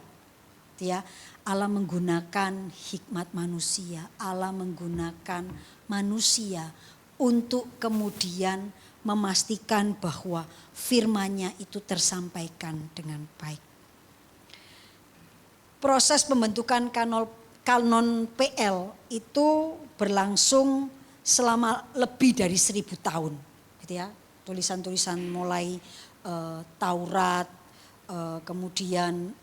Ya, Allah menggunakan hikmat manusia, Allah menggunakan manusia untuk kemudian memastikan bahwa firman-Nya itu tersampaikan dengan baik. Proses pembentukan kanon PL itu berlangsung selama lebih dari 1000 tahun, gitu ya. Tulisan-tulisan mulai Taurat, kemudian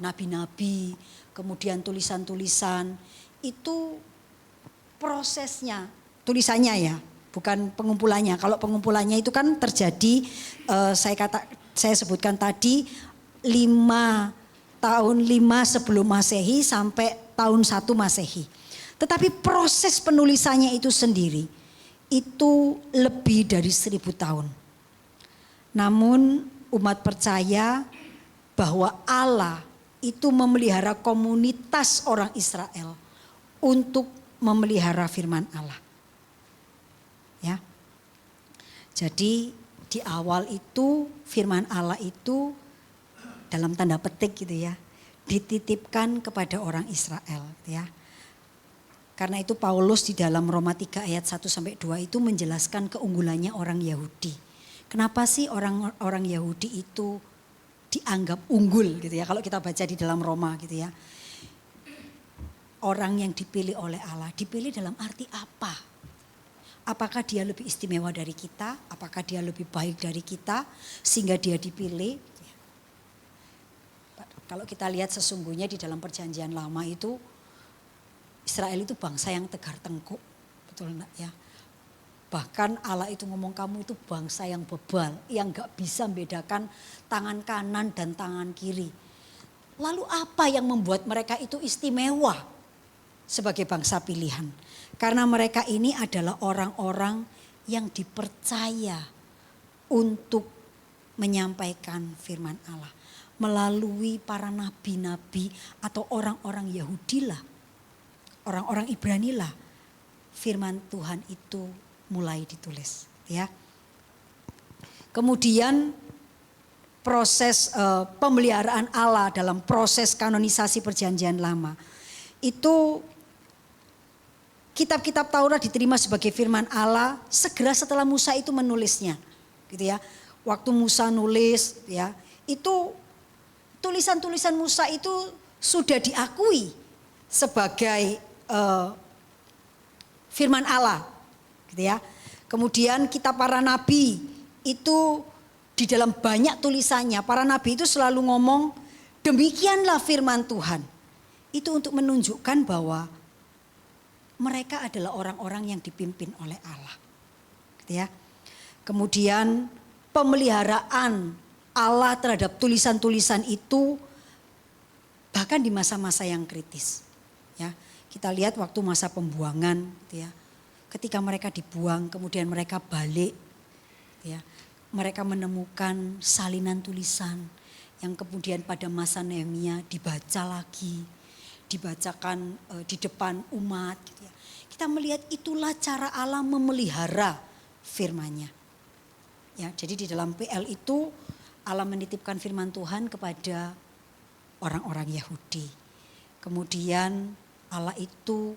nabi-nabi, kemudian tulisan-tulisan itu prosesnya, tulisannya ya, bukan pengumpulannya. Kalau pengumpulannya itu kan terjadi, saya sebutkan tadi 5 sebelum Masehi sampai tahun 1 Masehi. Tetapi proses penulisannya itu sendiri itu lebih dari 1000 tahun. Namun umat percaya bahwa Allah itu memelihara komunitas orang Israel untuk memelihara firman Allah. Ya. Jadi di awal itu firman Allah itu dalam tanda petik gitu ya, dititipkan kepada orang Israel gitu ya. Karena itu Paulus di dalam Roma 3 ayat 1-2 itu menjelaskan keunggulannya orang Yahudi. Kenapa sih orang Yahudi itu dianggap unggul gitu ya, kalau kita baca di dalam Roma gitu ya. Orang yang dipilih oleh Allah, dipilih dalam arti apa? Apakah dia lebih istimewa dari kita? Apakah dia lebih baik dari kita sehingga dia dipilih? Kalau kita lihat sesungguhnya di dalam perjanjian lama itu Israel itu bangsa yang tegar tengkuk, betul enggak ya? Bahkan Allah itu ngomong kamu itu bangsa yang bebal, yang gak bisa membedakan tangan kanan dan tangan kiri. Lalu apa yang membuat mereka itu istimewa sebagai bangsa pilihan? Karena mereka ini adalah orang-orang yang dipercaya untuk menyampaikan firman Allah. Melalui para nabi-nabi atau orang-orang Yahudi lah. Orang-orang Ibrani lah firman Tuhan itu mulai ditulis ya. Kemudian proses pemeliharaan Allah dalam proses kanonisasi perjanjian lama. Itu kitab-kitab Taurat diterima sebagai firman Allah segera setelah Musa itu menulisnya. Gitu ya. Waktu Musa nulis ya, itu tulisan-tulisan Musa itu sudah diakui sebagai firman Allah, gitu ya. Kemudian kitab para nabi itu di dalam banyak tulisannya para nabi itu selalu ngomong demikianlah firman Tuhan. Itu untuk menunjukkan bahwa mereka adalah orang-orang yang dipimpin oleh Allah, gitu ya. Kemudian pemeliharaan Allah terhadap tulisan-tulisan itu bahkan di masa-masa yang kritis, ya. Kita lihat waktu masa pembuangan, gitu ya. Ketika mereka dibuang, kemudian mereka balik, gitu ya. Mereka menemukan salinan tulisan yang kemudian pada masa Nehemia dibaca lagi, dibacakan di depan umat, gitu ya. Kita melihat itulah cara Allah memelihara firman-Nya. Ya, jadi di dalam PL itu Allah menitipkan firman Tuhan kepada orang-orang Yahudi. Kemudian Allah itu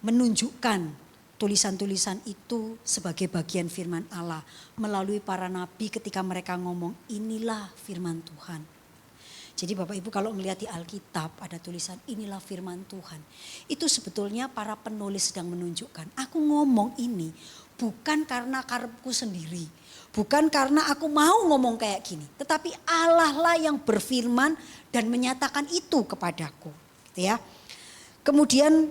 menunjukkan tulisan-tulisan itu sebagai bagian firman Allah melalui para nabi ketika mereka ngomong inilah firman Tuhan. Jadi Bapak Ibu kalau melihat di Alkitab ada tulisan inilah firman Tuhan. Itu sebetulnya para penulis sedang menunjukkan aku ngomong ini bukan karena karepku sendiri. Bukan karena aku mau ngomong kayak gini. Tetapi Allah lah yang berfirman dan menyatakan itu kepadaku. Gitu ya. Kemudian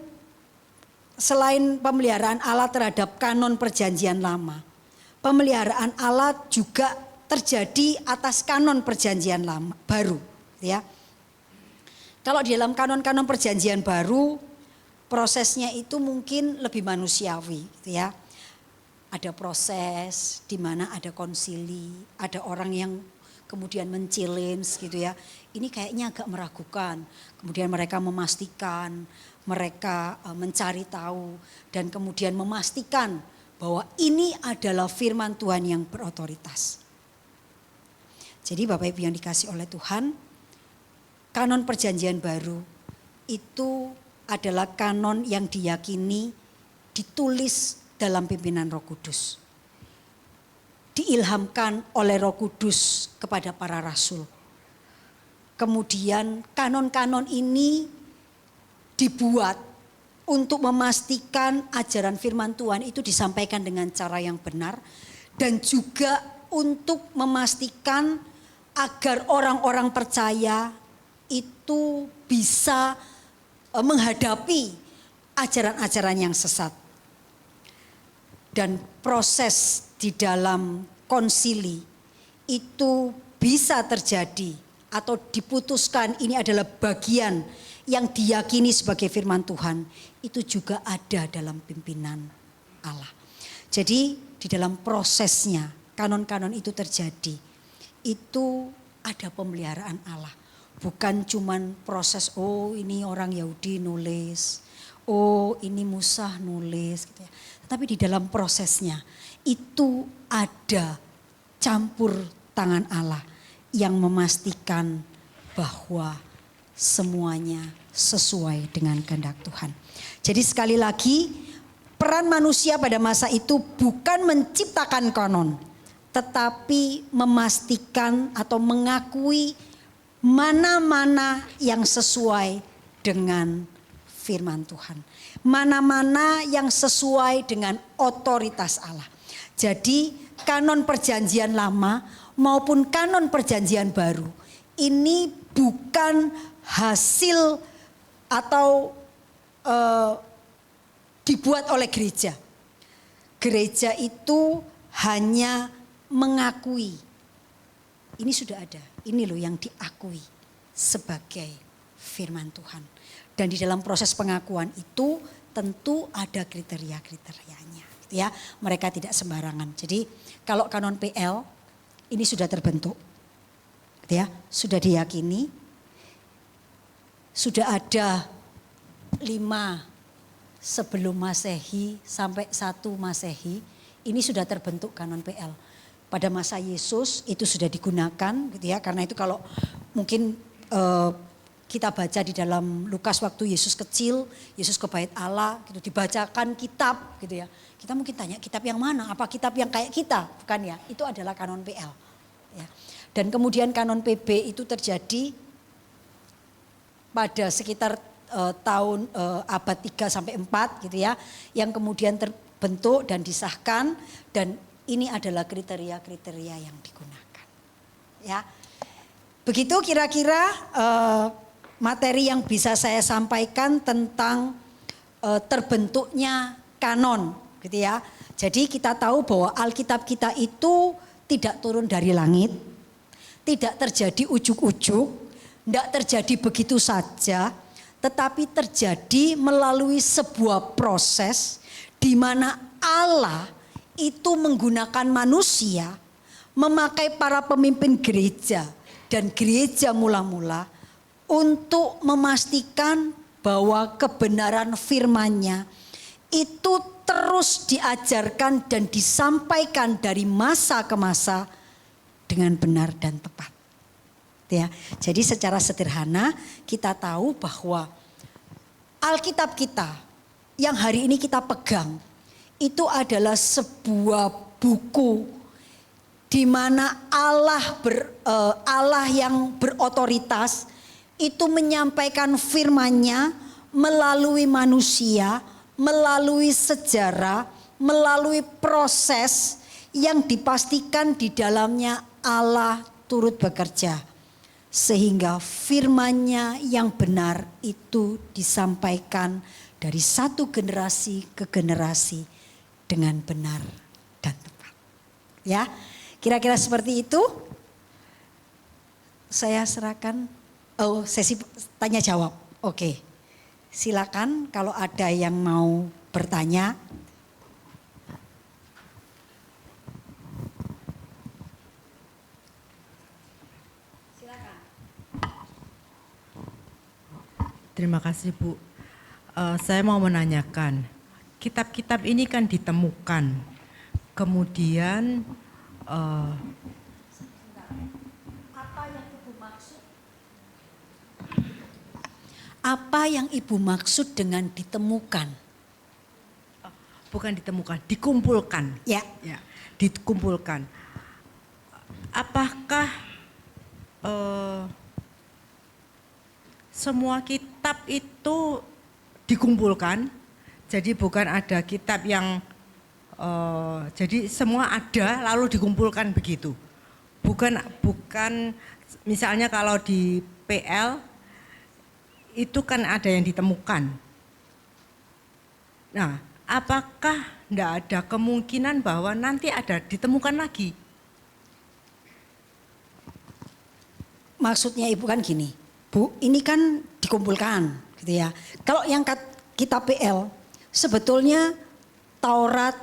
selain pemeliharaan Allah terhadap kanon perjanjian lama, pemeliharaan Allah juga terjadi atas kanon perjanjian lama baru, ya. Kalau di dalam kanon-kanon perjanjian baru, prosesnya itu mungkin lebih manusiawi, gitu ya. Ada proses di mana ada konsili, ada orang yang kemudian men-challenge gitu ya. Ini kayaknya agak meragukan. Kemudian mereka memastikan, mereka mencari tahu dan kemudian memastikan bahwa ini adalah firman Tuhan yang berotoritas. Jadi Bapak Ibu yang dikasih oleh Tuhan, kanon perjanjian baru itu adalah kanon yang diyakini ditulis dalam pimpinan Roh Kudus. Diilhamkan oleh Roh Kudus kepada para rasul. Kemudian kanon-kanon ini dibuat untuk memastikan ajaran firman Tuhan itu disampaikan dengan cara yang benar. Dan juga untuk memastikan agar orang-orang percaya itu bisa menghadapi ajaran-ajaran yang sesat. Dan proses di dalam konsili itu bisa terjadi atau diputuskan ini adalah bagian yang diyakini sebagai firman Tuhan, itu juga ada dalam pimpinan Allah. Jadi di dalam prosesnya kanon-kanon itu terjadi, itu ada pemeliharaan Allah. Bukan cuman proses, oh ini orang Yahudi nulis, oh ini Musa nulis gitu ya. Tetapi di dalam prosesnya itu ada campur tangan Allah yang memastikan bahwa semuanya sesuai dengan kehendak Tuhan. Jadi sekali lagi, peran manusia pada masa itu bukan menciptakan kanon, tetapi memastikan atau mengakui mana-mana yang sesuai dengan firman Tuhan. Mana-mana yang sesuai dengan otoritas Allah. Jadi kanon perjanjian lama maupun kanon perjanjian baru ini bukan hasil atau dibuat oleh gereja. Gereja itu hanya mengakui. Ini sudah ada, ini loh yang diakui sebagai firman Tuhan. Dan di dalam proses pengakuan itu tentu ada kriteria-kriterianya. Gitu ya. Mereka tidak sembarangan. Jadi kalau kanon PL ini sudah terbentuk. Gitu ya. Sudah diyakini. Sudah ada 5 sebelum Masehi sampai 1 Masehi. Ini sudah terbentuk kanon PL. Pada masa Yesus itu sudah digunakan gitu ya. Karena itu kalau mungkin kita baca di dalam Lukas waktu Yesus kecil, Yesus ke bait Allah, gitu, dibacakan kitab gitu ya. Kita mungkin tanya kitab yang mana? Apa kitab yang kayak kita? Bukan ya, itu adalah kanon PL. Ya. Dan kemudian kanon PB itu terjadi pada sekitar tahun abad 3 sampai 4 gitu ya. Yang kemudian terbentuk dan disahkan dan ini adalah kriteria-kriteria yang digunakan. Ya. Begitu kira-kira materi yang bisa saya sampaikan tentang terbentuknya kanon gitu ya. Jadi kita tahu bahwa Alkitab kita itu tidak turun dari langit, tidak terjadi ujuk-ujuk, tidak terjadi begitu saja, tetapi terjadi melalui sebuah proses di mana Allah itu menggunakan manusia, memakai para pemimpin gereja dan gereja mula-mula untuk memastikan bahwa kebenaran firman-Nya itu terus diajarkan dan disampaikan dari masa ke masa dengan benar dan tepat. Ya, jadi secara sederhana kita tahu bahwa Alkitab kita yang hari ini kita pegang itu adalah sebuah buku di mana Allah yang berotoritas itu menyampaikan firman-Nya melalui manusia, melalui sejarah, melalui proses yang dipastikan di dalamnya Allah turut bekerja. Sehingga firman-Nya yang benar itu disampaikan dari satu generasi ke generasi dengan benar dan tepat. Ya, kira-kira seperti itu. Saya serahkan sesi tanya jawab. Oke. Silakan kalau ada yang mau bertanya. Silakan. Terima kasih Bu. Saya mau menanyakan, kitab-kitab ini kan ditemukan, kemudian Apa yang Ibu maksud dengan ditemukan? bukan ditemukan, dikumpulkan. Ya. Ya, dikumpulkan. Apakah semua kitab itu dikumpulkan? Jadi bukan ada kitab yang jadi semua ada lalu dikumpulkan begitu. Bukan misalnya kalau di PL itu kan ada yang ditemukan. Nah, apakah tidak ada kemungkinan bahwa nanti ada ditemukan lagi? Maksudnya Ibu kan gini, Bu, ini kan dikumpulkan gitu ya. Kalau yang kitab PL, sebetulnya Taurat,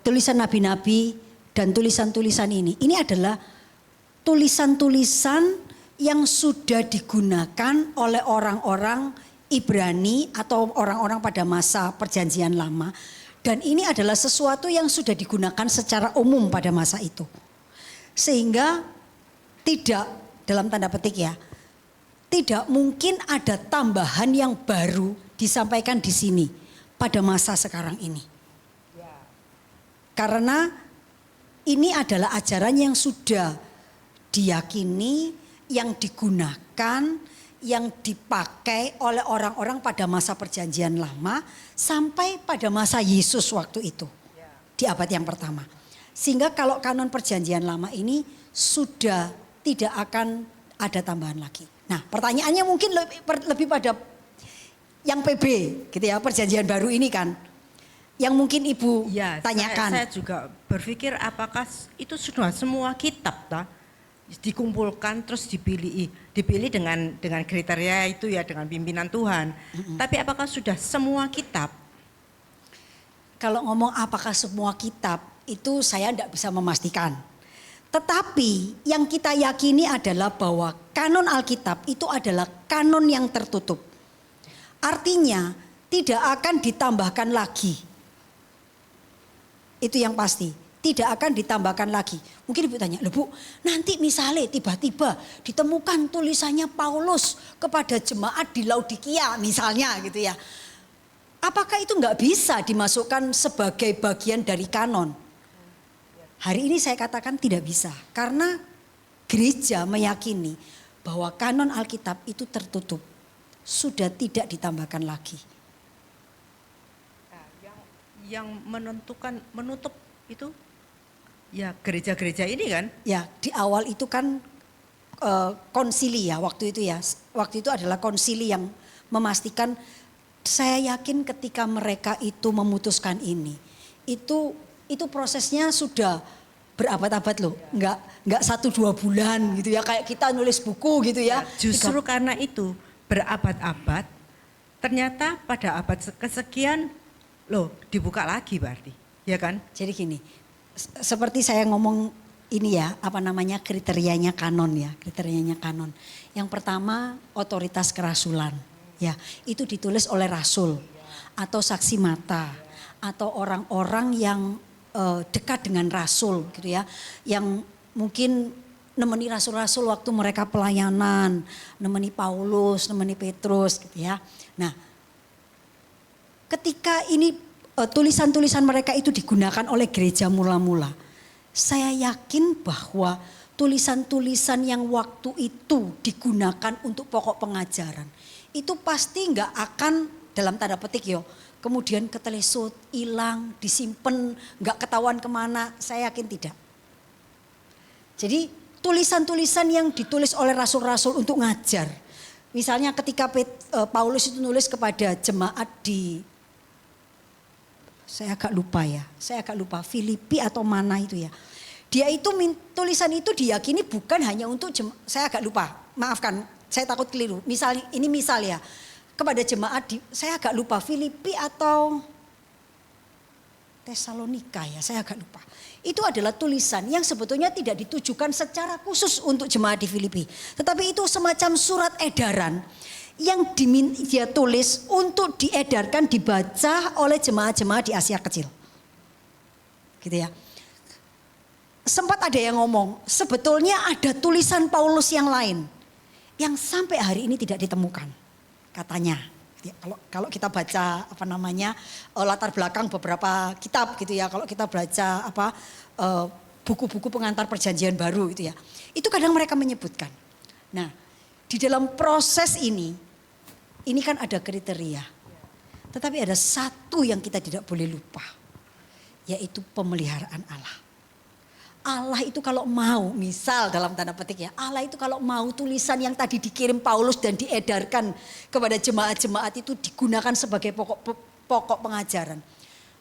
tulisan nabi-nabi dan tulisan-tulisan ini adalah tulisan-tulisan yang sudah digunakan oleh orang-orang Ibrani atau orang-orang pada masa perjanjian lama. Dan ini adalah sesuatu yang sudah digunakan secara umum pada masa itu. Sehingga tidak, dalam tanda petik ya, tidak mungkin ada tambahan yang baru disampaikan di sini pada masa sekarang ini. Karena ini adalah ajaran yang sudah diyakini, yang digunakan, yang dipakai oleh orang-orang pada masa perjanjian lama sampai pada masa Yesus waktu itu di abad yang pertama. Sehingga kalau kanon perjanjian lama ini sudah tidak akan ada tambahan lagi. Nah, pertanyaannya mungkin lebih pada yang PB gitu ya, perjanjian baru ini kan. Yang mungkin Ibu tanyakan. Saya juga berpikir apakah itu sudah semua kitab dikumpulkan terus dipilih dengan kriteria itu ya, dengan pimpinan Tuhan. Tapi apakah sudah semua kitab? Kalau ngomong apakah semua kitab itu saya tidak bisa memastikan. Tetapi yang kita yakini adalah bahwa kanon Alkitab itu adalah kanon yang tertutup. Artinya tidak akan ditambahkan lagi. Itu yang pasti. Tidak akan ditambahkan lagi. Mungkin Ibu tanya, loh Bu, nanti misalnya tiba-tiba ditemukan tulisannya Paulus kepada jemaat di Laodikia misalnya gitu ya. Apakah itu nggak bisa dimasukkan sebagai bagian dari kanon? Hari ini saya katakan tidak bisa. Karena gereja meyakini bahwa kanon Alkitab itu tertutup. Sudah tidak ditambahkan lagi. Yang menutup itu ya gereja-gereja ini kan? Ya, di awal itu kan konsili ya waktu itu ya. Waktu itu adalah konsili yang memastikan, saya yakin ketika mereka itu memutuskan ini, itu prosesnya sudah berabad-abad loh. Enggak 1-2 bulan gitu ya, kayak kita nulis buku gitu ya. Justru karena itu berabad-abad, ternyata pada abad kesekian loh dibuka lagi berarti, ya kan? Jadi gini, seperti saya ngomong ini ya, kriterianya kanon ya, kriterianya kanon. Yang pertama otoritas kerasulan, ya itu ditulis oleh rasul atau saksi mata atau orang-orang yang dekat dengan rasul gitu ya, yang mungkin nemeni rasul-rasul waktu mereka pelayanan, nemeni Paulus, nemeni Petrus gitu ya. Nah, ketika ini tulisan-tulisan mereka itu digunakan oleh gereja mula-mula, saya yakin bahwa tulisan-tulisan yang waktu itu digunakan untuk pokok pengajaran itu pasti nggak akan dalam tanda petik kemudian ketelesut, hilang, disimpan, nggak ketahuan kemana. Saya yakin tidak. Jadi tulisan-tulisan yang ditulis oleh rasul-rasul untuk ngajar, Misalnya ketika Paulus itu nulis kepada jemaat di, saya agak lupa Filipi atau mana itu ya. Dia itu tulisan itu diyakini bukan hanya untuk saya agak lupa, maafkan, saya takut keliru. Misal ya, kepada jemaat di, saya agak lupa Filipi atau Tesalonika ya, saya agak lupa. Itu adalah tulisan yang sebetulnya tidak ditujukan secara khusus untuk jemaat di Filipi. Tetapi itu semacam surat edaran yang dia tulis untuk diedarkan, dibaca oleh jemaat-jemaat di Asia Kecil. Gitu ya. Sempat ada yang ngomong, sebetulnya ada tulisan Paulus yang lain yang sampai hari ini tidak ditemukan, katanya. Ya, kalau kita baca latar belakang beberapa kitab gitu ya, kalau kita baca buku-buku pengantar perjanjian baru gitu ya, itu kadang mereka menyebutkan. Nah, di dalam proses ini kan ada kriteria, tetapi ada satu yang kita tidak boleh lupa, yaitu pemeliharaan Allah. Allah itu kalau mau, misal dalam tanda petik ya, Allah itu kalau mau tulisan yang tadi dikirim Paulus dan diedarkan kepada jemaat-jemaat itu digunakan sebagai pokok pengajaran.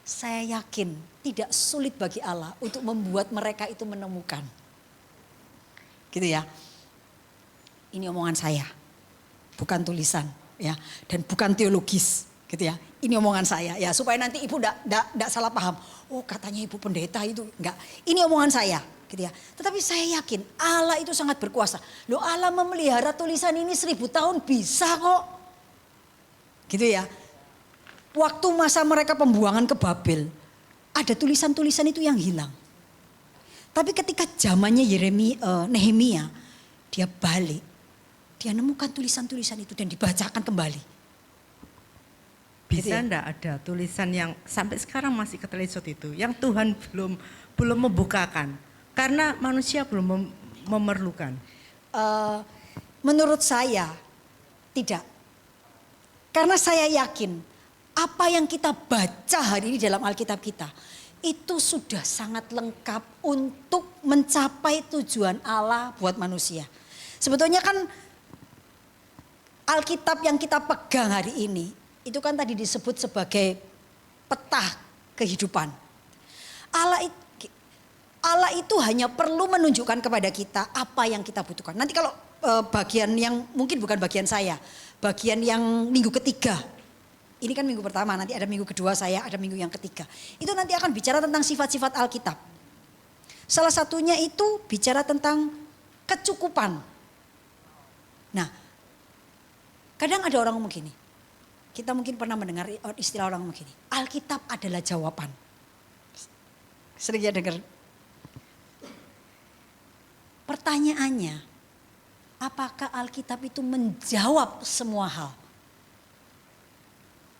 Saya yakin tidak sulit bagi Allah untuk membuat mereka itu menemukan. Gitu ya. Ini omongan saya, bukan tulisan ya, dan bukan teologis gitu ya. Ini omongan saya ya, supaya nanti ibu enggak salah paham. Oh katanya ibu pendeta itu, enggak. Ini omongan saya gitu ya. Tetapi saya yakin Allah itu sangat berkuasa. Loh, Allah memelihara tulisan ini 1000 tahun bisa kok. Gitu ya. Waktu masa mereka pembuangan ke Babel, ada tulisan-tulisan itu yang hilang. Tapi ketika zamannya Nehemia, dia balik. Dia nemukan tulisan-tulisan itu dan dibacakan kembali. Bisa enggak ada tulisan yang sampai sekarang masih ketelisut itu, yang Tuhan belum membukakan karena manusia belum memerlukan? Menurut saya tidak. Karena saya yakin apa yang kita baca hari ini dalam Alkitab kita itu sudah sangat lengkap untuk mencapai tujuan Allah buat manusia. Sebetulnya kan Alkitab yang kita pegang hari ini itu kan tadi disebut sebagai peta kehidupan. Allah itu hanya perlu menunjukkan kepada kita apa yang kita butuhkan. Nanti kalau bagian yang mungkin bukan bagian saya, bagian yang minggu ketiga. Ini kan minggu pertama, nanti ada minggu kedua saya, ada minggu yang ketiga. Itu nanti akan bicara tentang sifat-sifat Alkitab. Salah satunya itu bicara tentang kecukupan. Nah, kadang ada orang ngomong gini. Kita mungkin pernah mendengar istilah orang begini, Alkitab adalah jawaban. Sering ya dengar. Pertanyaannya, apakah Alkitab itu menjawab semua hal?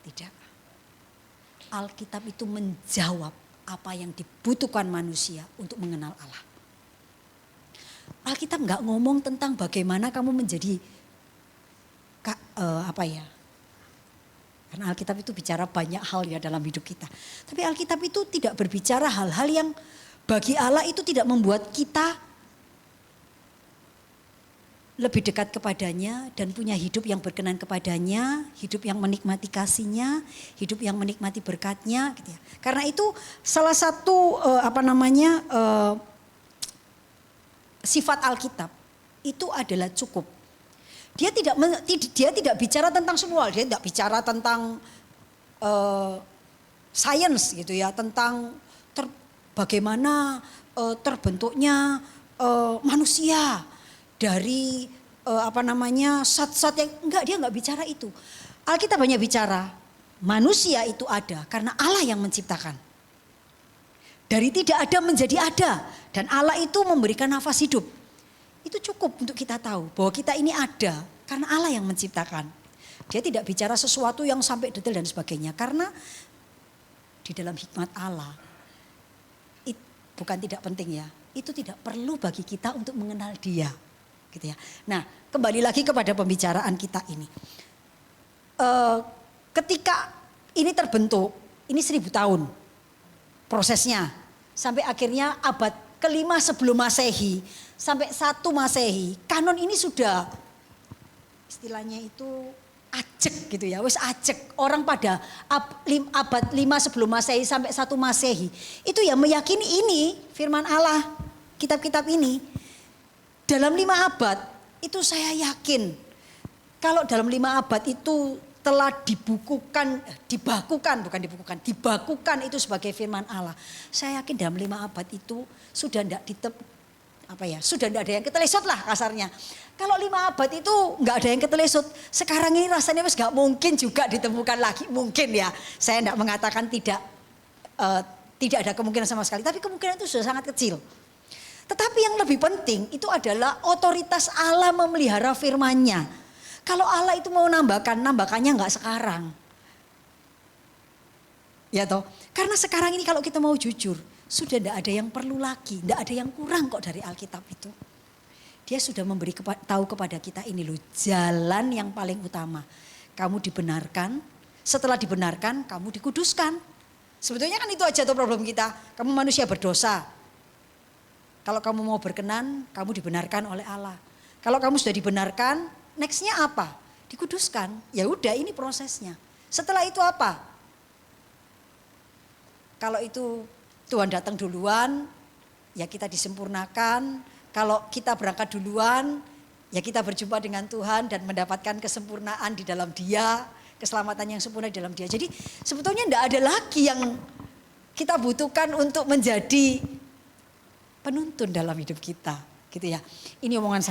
Tidak. Alkitab itu menjawab apa yang dibutuhkan manusia untuk mengenal Allah. Alkitab nggak ngomong tentang bagaimana kamu menjadi karena Alkitab itu bicara banyak hal ya dalam hidup kita. Tapi Alkitab itu tidak berbicara hal-hal yang bagi Allah itu tidak membuat kita lebih dekat kepadanya dan punya hidup yang berkenan kepadanya, hidup yang menikmati kasihnya, hidup yang menikmati berkatnya. Gitu ya. Karena itu salah satu sifat Alkitab itu adalah cukup. Dia tidak bicara tentang semua, dia tidak bicara tentang sains gitu ya, tentang bagaimana terbentuknya manusia dari zat-zat yang dia nggak bicara itu. Alkitab banyak bicara manusia itu ada karena Allah yang menciptakan. Dari tidak ada menjadi ada dan Allah itu memberikan nafas hidup. Itu cukup untuk kita tahu bahwa kita ini ada karena Allah yang menciptakan. Dia tidak bicara sesuatu yang sampai detail dan sebagainya. Karena di dalam hikmat Allah, bukan tidak penting ya, itu tidak perlu bagi kita untuk mengenal dia. Gitu ya. Nah, kembali lagi kepada pembicaraan kita ini. Ketika ini terbentuk, ini 1000 tahun prosesnya. Sampai akhirnya abad ke-5 sebelum Masehi sampai 1 Masehi, kanon ini sudah istilahnya itu ajek gitu ya, wis ajek. Orang pada abad 5 sebelum Masehi sampai 1 Masehi itu ya meyakini ini firman Allah, kitab-kitab ini. Dalam 5 abad itu saya yakin kalau dalam 5 abad itu telah dibakukan itu sebagai firman Allah. Saya yakin dalam 5 abad itu sudah tidak sudah tidak ada yang ketelesut lah kasarnya. Kalau 5 abad itu nggak ada yang ketelesut, sekarang ini rasanya wis nggak mungkin juga ditemukan lagi. Mungkin ya, saya tidak mengatakan tidak ada kemungkinan sama sekali, tapi kemungkinan itu sudah sangat kecil. Tetapi yang lebih penting itu adalah otoritas Allah memelihara firman-Nya. Kalau Allah itu mau nambahkannya nggak sekarang. Ya toh, karena sekarang ini kalau kita mau jujur, sudah tidak ada yang perlu lagi, tidak ada yang kurang kok dari Alkitab itu. Dia sudah memberi tahu kepada kita ini loh, jalan yang paling utama. Kamu dibenarkan, setelah dibenarkan kamu dikuduskan. Sebetulnya kan itu aja tuh problem kita. Kamu manusia berdosa. Kalau kamu mau berkenan, kamu dibenarkan oleh Allah. Kalau kamu sudah dibenarkan, nextnya apa? Dikuduskan. Ya udah, ini prosesnya. Setelah itu apa? Kalau itu Tuhan datang duluan, ya kita disempurnakan. Kalau kita berangkat duluan, ya kita berjumpa dengan Tuhan dan mendapatkan kesempurnaan di dalam Dia, keselamatan yang sempurna di dalam Dia. Jadi sebetulnya tidak ada lagi yang kita butuhkan untuk menjadi penuntun dalam hidup kita, gitu ya. Ini omongan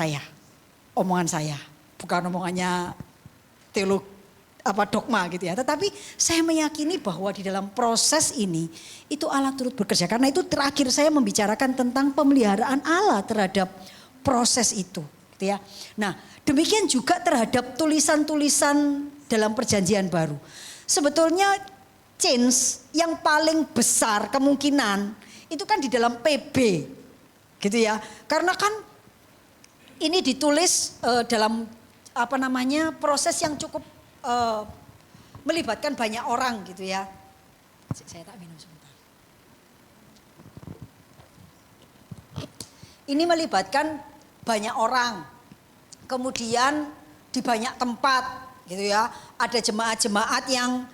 saya, bukan omongannya teolog dogma gitu ya. Tetapi saya meyakini bahwa di dalam proses ini itu Allah turut bekerja. Karena itu terakhir saya membicarakan tentang pemeliharaan Allah terhadap proses itu, gitu ya. Nah, demikian juga terhadap tulisan-tulisan dalam Perjanjian Baru. Sebetulnya change yang paling besar kemungkinan itu kan di dalam PB, gitu ya. Karena kan ini ditulis dalam proses yang cukup melibatkan banyak orang gitu ya. Saya tak minum sebentar. Ini melibatkan banyak orang. Kemudian di banyak tempat gitu ya. Ada jemaat-jemaat yang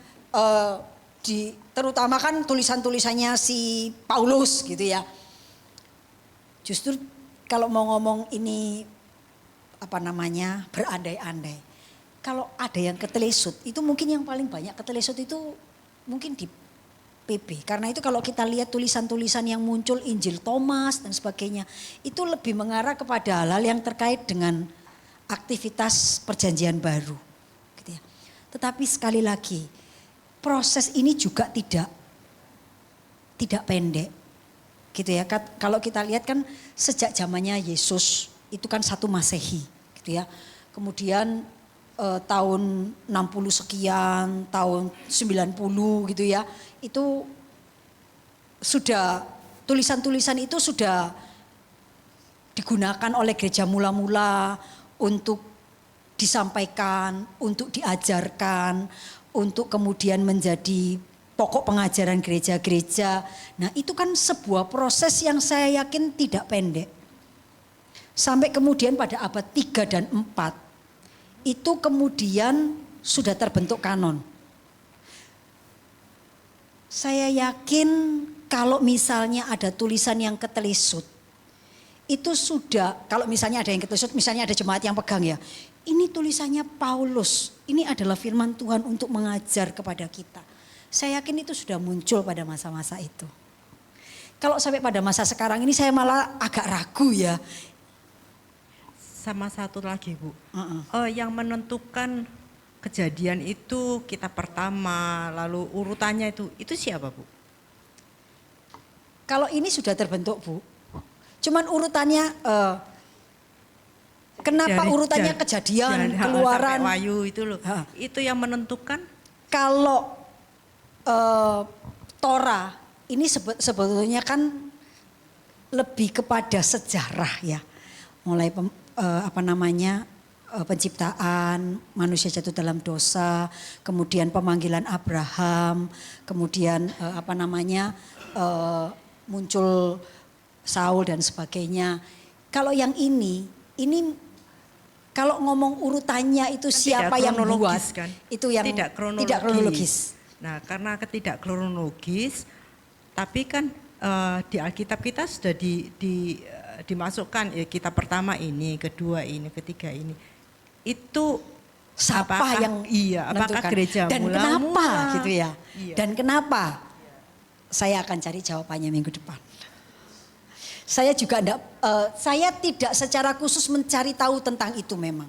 terutama kan tulisan-tulisannya si Paulus gitu ya. Justru kalau mau ngomong ini berandai-andai. Kalau ada yang ketelesut, itu mungkin yang paling banyak ketelesut itu mungkin di PB. Karena itu kalau kita lihat tulisan-tulisan yang muncul Injil Thomas dan sebagainya, itu lebih mengarah kepada hal-hal yang terkait dengan aktivitas Perjanjian Baru. Gitu ya. Tetapi sekali lagi, proses ini juga tidak pendek. Gitu ya. Kalau kita lihat kan sejak zamannya Yesus, itu kan 1 Masehi. Gitu ya. Kemudian tahun 60 sekian, tahun 90 gitu ya. Itu sudah tulisan-tulisan itu sudah digunakan oleh gereja mula-mula untuk disampaikan, untuk diajarkan, untuk kemudian menjadi pokok pengajaran gereja-gereja. Nah, itu kan sebuah proses yang saya yakin tidak pendek. Sampai kemudian pada abad 3 dan 4 itu kemudian sudah terbentuk kanon. Saya yakin kalau misalnya ada tulisan yang ketelesut, itu sudah, kalau misalnya ada yang ketelesut, misalnya ada jemaat yang pegang ya, ini tulisannya Paulus, ini adalah firman Tuhan untuk mengajar kepada kita. Saya yakin itu sudah muncul pada masa-masa itu. Kalau sampai pada masa sekarang ini saya malah agak ragu ya. Sama satu lagi Bu, yang menentukan kejadian itu kitab pertama, lalu urutannya itu siapa Bu? Kalau ini sudah terbentuk Bu, cuman urutannya, kenapa urutannya kejadian, keluaran, Wahyu itu loh, itu yang menentukan? Kalau Torah ini sebetulnya kan lebih kepada sejarah ya, mulai penciptaan, manusia jatuh dalam dosa, kemudian pemanggilan Abraham, kemudian muncul Saul dan sebagainya. Kalau yang ini Kalau ngomong urutannya itu Kan siapa tidak yang buat, kronologis kan? itu yang Tidak tidak kronologis. Nah, karena ketidak kronologis, tapi kan di Alkitab kita sudah dimasukkan ya, kitab pertama ini, kedua ini, ketiga ini. Itu Siapa apakah, yang apakah menentukan? gereja Dan mula-mula? kenapa gitu ya? Iya. Dan kenapa? Saya akan cari jawabannya minggu depan. Saya juga saya tidak secara khusus mencari tahu tentang itu memang.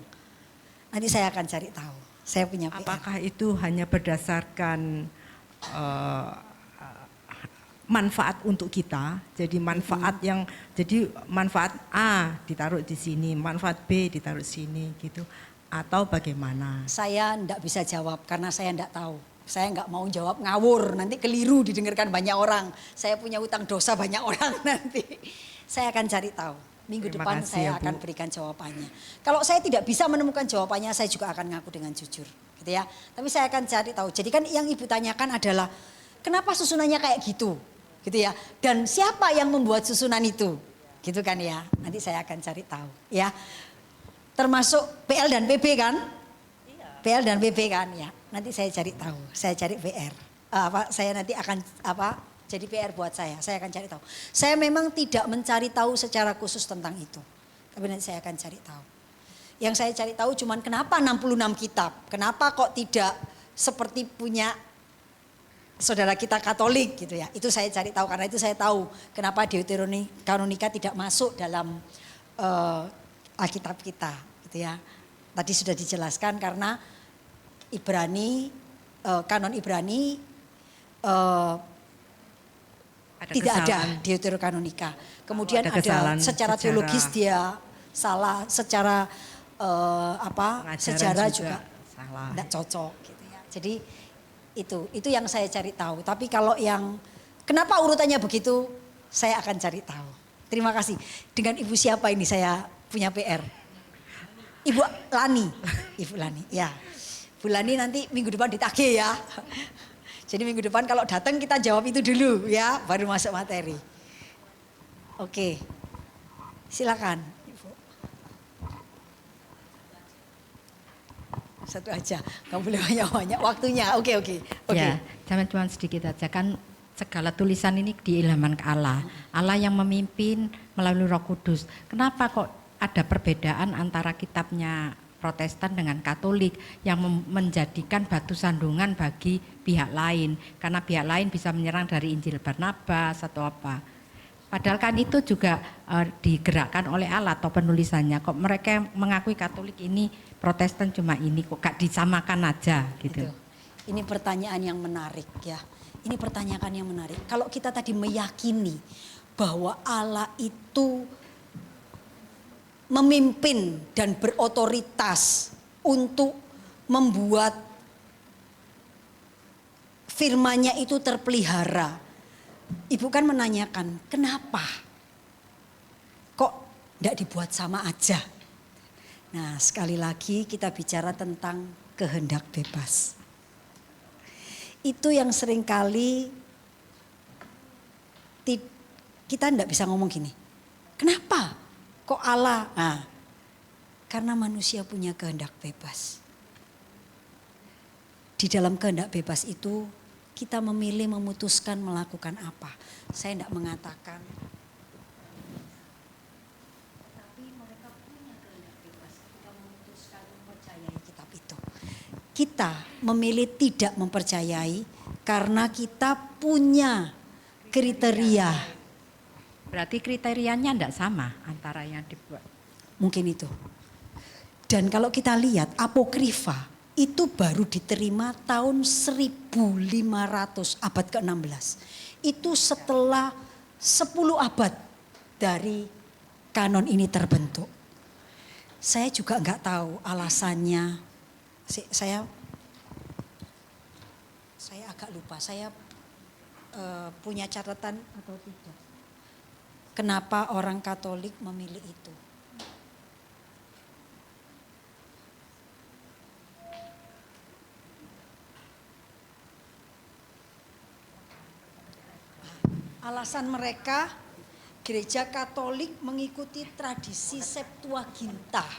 Nanti saya akan cari tahu. Saya punya PR. Apakah itu hanya berdasarkan manfaat untuk kita? Jadi manfaat jadi manfaat A ditaruh di sini, manfaat B ditaruh sini gitu. Atau bagaimana? Saya enggak bisa jawab karena saya enggak tahu. Saya enggak mau jawab ngawur, nanti keliru didengarkan banyak orang. Saya punya utang dosa banyak orang nanti. Saya akan cari tahu. Minggu Terima depan kasih saya ya, Bu. akan berikan jawabannya. Kalau saya tidak bisa menemukan jawabannya, saya juga akan ngaku dengan jujur, gitu ya. Tapi saya akan cari tahu. Jadi kan yang Ibu tanyakan adalah kenapa susunannya kayak gitu, gitu ya. Dan siapa yang membuat susunan itu, gitu kan ya. Nanti saya akan cari tahu, ya. Termasuk PL dan PB kan? PL dan PB kan ya. Nanti saya cari tahu. Saya cari PR. Saya nanti akan jadi PR buat saya. Saya akan cari tahu. Saya memang tidak mencari tahu secara khusus tentang itu. Tapi nanti saya akan cari tahu. Yang saya cari tahu cuman kenapa 66 kitab? Kenapa kok tidak seperti punya saudara kita Katolik gitu ya. Itu saya cari tahu karena itu saya tahu kenapa Deuteronomi Kanonika tidak masuk dalam Alkitab kita gitu ya. Tadi sudah dijelaskan karena kanon Ibrani tidak ada Deuterokanonika. Kemudian ada secara teologis dia salah, secara sejarah juga salah. tidak cocok gitu ya. Jadi itu yang saya cari tahu. Tapi kalau yang kenapa urutannya begitu, saya akan cari tahu. Terima kasih. Dengan Ibu siapa ini saya punya PR? Ibu Lani. Ibu Lani, ya. Bu Lani nanti minggu depan ditagih ya. Jadi minggu depan kalau datang kita jawab itu dulu ya, baru masuk materi. Oke, silakan Ibu. Satu aja, nggak boleh banyak-banyak waktunya. Oke. Ya, cuma sedikit aja kan segala tulisan ini diilhamkan Allah. Allah yang memimpin melalui Roh Kudus. Kenapa kok ada perbedaan antara kitabnya Protestan dengan Katolik yang menjadikan batu sandungan bagi pihak lain karena pihak lain bisa menyerang dari Injil Barnabas atau apa. Padahal kan itu juga digerakkan oleh Allah atau penulisannya. Kok mereka mengakui Katolik ini, Protestan cuma ini, kok gak disamakan aja gitu. Ini pertanyaan yang menarik ya. Ini pertanyaan yang menarik. Kalau kita tadi meyakini bahwa Allah itu memimpin dan berotoritas untuk membuat firman-Nya itu terpelihara. Ibu kan menanyakan, kenapa? Kok tidak dibuat sama aja? Nah, sekali lagi kita bicara tentang kehendak bebas. Itu yang seringkali kita tidak bisa ngomong gini. Kenapa? Kok Allah? Nah, karena manusia punya kehendak bebas. Di dalam kehendak bebas itu kita memilih memutuskan melakukan apa. Saya tidak mengatakan. Tapi mereka punya kehendak bebas ketika memutuskan mempercayai kitab itu. Kita memilih tidak mempercayai karena kita punya kriteria. Berarti kriterianya tidak sama antara yang dibuat. Mungkin itu. Dan kalau kita lihat apokrifa itu baru diterima tahun 1500 abad ke-16. Itu setelah 10 abad dari kanon ini terbentuk. Saya juga enggak tahu alasannya. Saya agak lupa. Saya punya catatan atau tidak. Kenapa orang Katolik memilih itu? Alasan mereka, gereja Katolik mengikuti tradisi Septuaginta.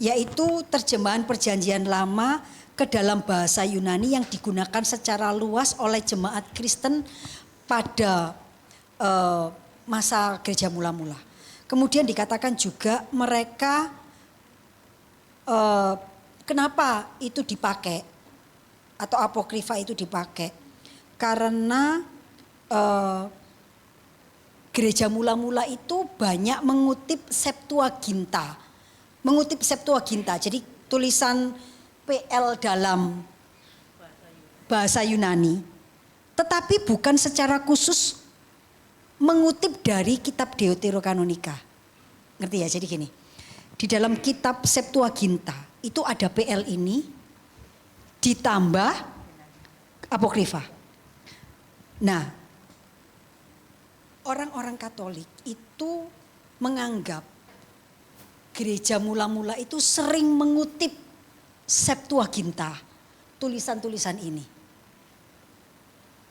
yaitu terjemahan Perjanjian Lama ke dalam bahasa Yunani yang digunakan secara luas oleh jemaat Kristen pada masa gereja mula-mula. Kemudian dikatakan juga mereka kenapa itu dipakai atau apokrifa itu dipakai? Karena gereja mula-mula itu banyak mengutip Septuaginta. Jadi tulisan PL dalam bahasa Yunani. Tetapi bukan secara khusus mengutip dari kitab Deuterokanonika. Ngerti ya? Jadi gini. Di dalam kitab Septuaginta itu ada PL ini ditambah apokrifa. Nah, orang-orang Katolik itu menganggap gereja mula-mula itu sering mengutip Septuaginta, tulisan-tulisan ini.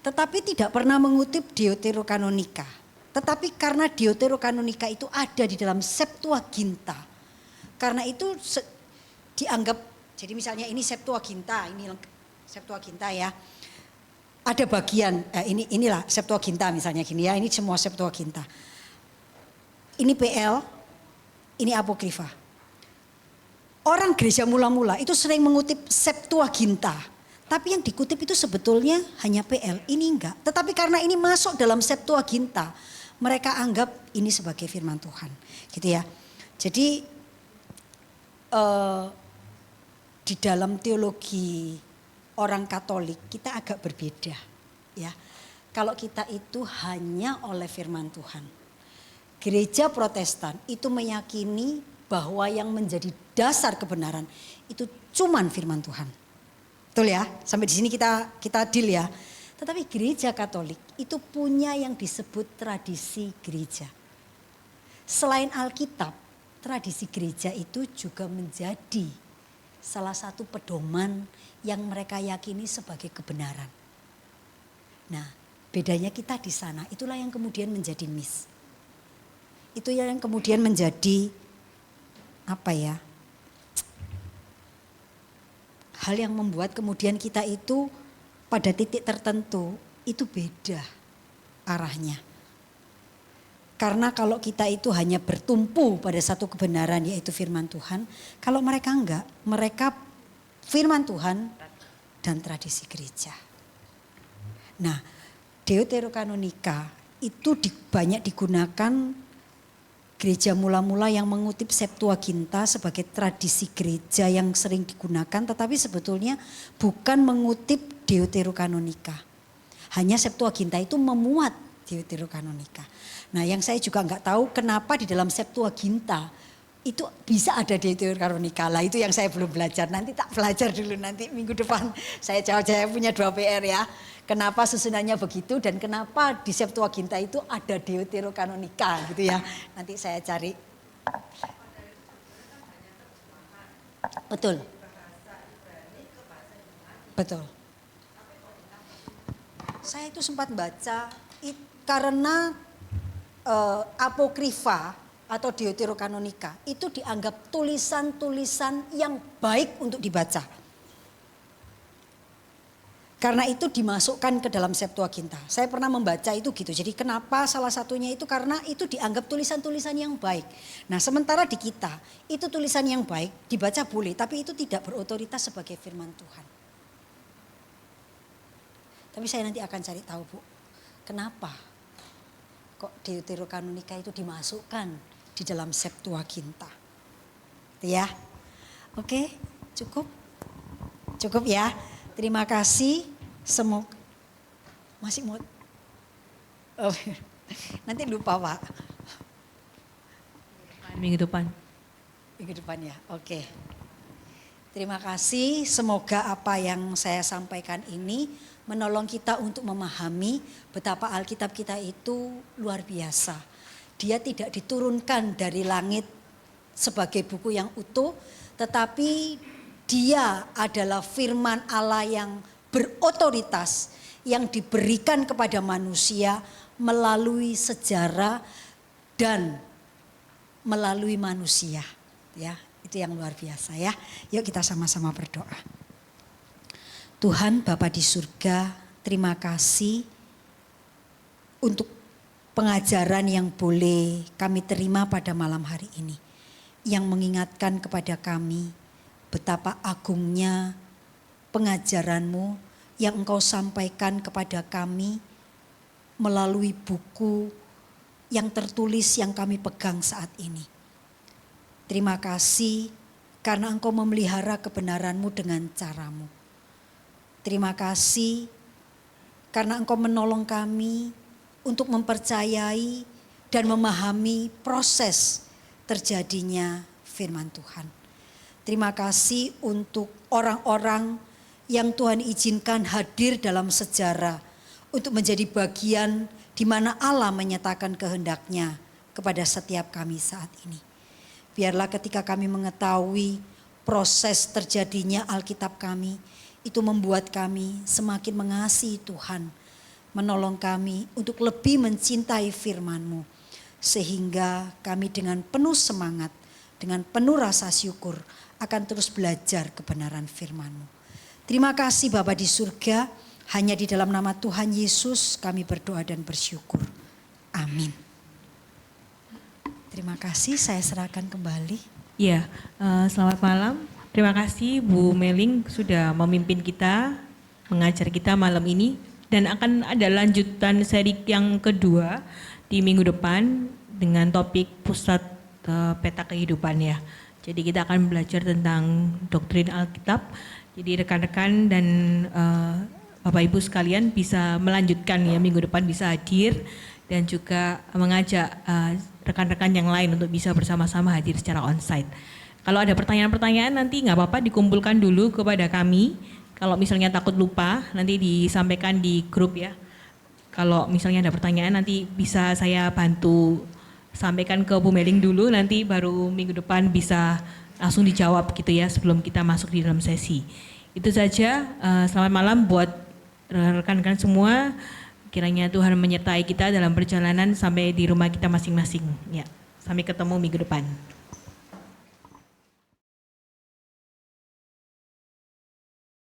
Tetapi tidak pernah mengutip Deuterokanonika. Tetapi karena Deuterokanonika itu ada di dalam Septuaginta, karena itu dianggap, jadi misalnya ini Septuaginta, ini Septuaginta ya. Ada bagian, inilah Septuaginta misalnya gini ya, ini semua Septuaginta. Ini PL, ini apokrifa. Orang gereja mula-mula itu sering mengutip Septuaginta. Tapi yang dikutip itu sebetulnya hanya PL, ini enggak. Tetapi karena ini masuk dalam Septuaginta, mereka anggap ini sebagai firman Tuhan. Gitu ya. Jadi di dalam teologi orang Katolik kita agak berbeda ya. Kalau kita itu hanya oleh firman Tuhan. Gereja Protestan itu meyakini bahwa yang menjadi dasar kebenaran itu cuman firman Tuhan. Betul ya? Sampai di sini kita deal ya. Tetapi gereja Katolik itu punya yang disebut tradisi gereja. Selain Alkitab, tradisi gereja itu juga menjadi salah satu pedoman yang mereka yakini sebagai kebenaran. Nah, bedanya kita di sana, itulah yang kemudian menjadi miss. Itu yang kemudian menjadi hal yang membuat kemudian kita itu pada titik tertentu itu beda arahnya. Karena kalau kita itu hanya bertumpu pada satu kebenaran yaitu firman Tuhan, kalau mereka enggak, mereka firman Tuhan dan tradisi gereja. Nah, Deuterokanonika itu banyak digunakan gereja mula-mula yang mengutip Septuaginta sebagai tradisi gereja yang sering digunakan, tetapi sebetulnya bukan mengutip Deuterokanonika. Hanya Septuaginta itu memuat Deuterokanonika. Nah, yang saya juga enggak tahu kenapa di dalam Septuaginta itu bisa ada Deuterokanonika. Lah itu yang saya belum belajar. Nanti tak belajar dulu, nanti minggu depan saya jawab. Saya punya 2 PR ya. Kenapa susunannya begitu dan kenapa di Septuaginta itu ada Deuterokanonika gitu ya. Nanti saya cari. Betul. Betul. Saya itu sempat baca karena apokrifa atau Deuterokanonika itu dianggap tulisan-tulisan yang baik untuk dibaca. Karena itu dimasukkan ke dalam Septuaginta. Saya pernah membaca itu gitu. Jadi kenapa salah satunya itu karena itu dianggap tulisan-tulisan yang baik. Nah, sementara di kita itu tulisan yang baik dibaca boleh, tapi itu tidak berotoritas sebagai firman Tuhan. Tapi saya nanti akan cari tahu, Bu. Kenapa kok Deuterokanonika itu dimasukkan di dalam Septuaginta. Ya. Oke, cukup. Cukup ya. Terima kasih. Semoga masih mau. Oh, nanti lupa, Pak. Minggu depan. Minggu depan ya. Oke. Terima kasih. Semoga apa yang saya sampaikan ini menolong kita untuk memahami betapa Alkitab kita itu luar biasa. Dia tidak diturunkan dari langit sebagai buku yang utuh, tetapi dia adalah firman Allah yang berotoritas yang diberikan kepada manusia melalui sejarah dan melalui manusia, ya. Itu Itu yang luar biasa ya. Yuk kita sama-sama berdoa. Tuhan Bapa di surga, terima kasih untuk pengajaran yang boleh kami terima pada malam hari ini. Yang mengingatkan kepada kami betapa agungnya pengajaran-Mu yang Engkau sampaikan kepada kami melalui buku yang tertulis yang kami pegang saat ini. Terima kasih karena Engkau memelihara kebenaran-Mu dengan cara-Mu. Terima kasih karena Engkau menolong kami untuk mempercayai dan memahami proses terjadinya firman Tuhan. Terima kasih untuk orang-orang yang Tuhan izinkan hadir dalam sejarah untuk menjadi bagian di mana Allah menyatakan kehendak-Nya kepada setiap kami saat ini. Biarlah ketika kami mengetahui proses terjadinya Alkitab kami, itu membuat kami semakin mengasihi Tuhan, menolong kami untuk lebih mencintai firman-Mu, sehingga kami dengan penuh semangat, dengan penuh rasa syukur akan terus belajar kebenaran firman-Mu. Terima kasih Bapa di surga, hanya di dalam nama Tuhan Yesus kami berdoa dan bersyukur. Amin. Terima kasih, saya serahkan kembali. Ya, selamat malam. Terima kasih Bu Meling sudah memimpin kita, mengajar kita malam ini. Dan akan ada lanjutan seri yang kedua di minggu depan dengan topik pusat peta kehidupan ya. Jadi kita akan belajar tentang doktrin Alkitab. Jadi rekan-rekan dan Bapak Ibu sekalian bisa melanjutkan ya, minggu depan bisa hadir dan juga mengajak rekan-rekan yang lain untuk bisa bersama-sama hadir secara onsite. Kalau ada pertanyaan-pertanyaan nanti nggak apa-apa dikumpulkan dulu kepada kami. Kalau misalnya takut lupa nanti disampaikan di grup ya. Kalau misalnya ada pertanyaan nanti bisa saya bantu sampaikan ke Bu Meling dulu, nanti baru minggu depan bisa langsung dijawab gitu ya sebelum kita masuk di dalam sesi. Itu saja, selamat malam buat rekan-rekan semua. Kiranya Tuhan menyertai kita dalam perjalanan sampai di rumah kita masing-masing. Ya, sampai ketemu minggu depan.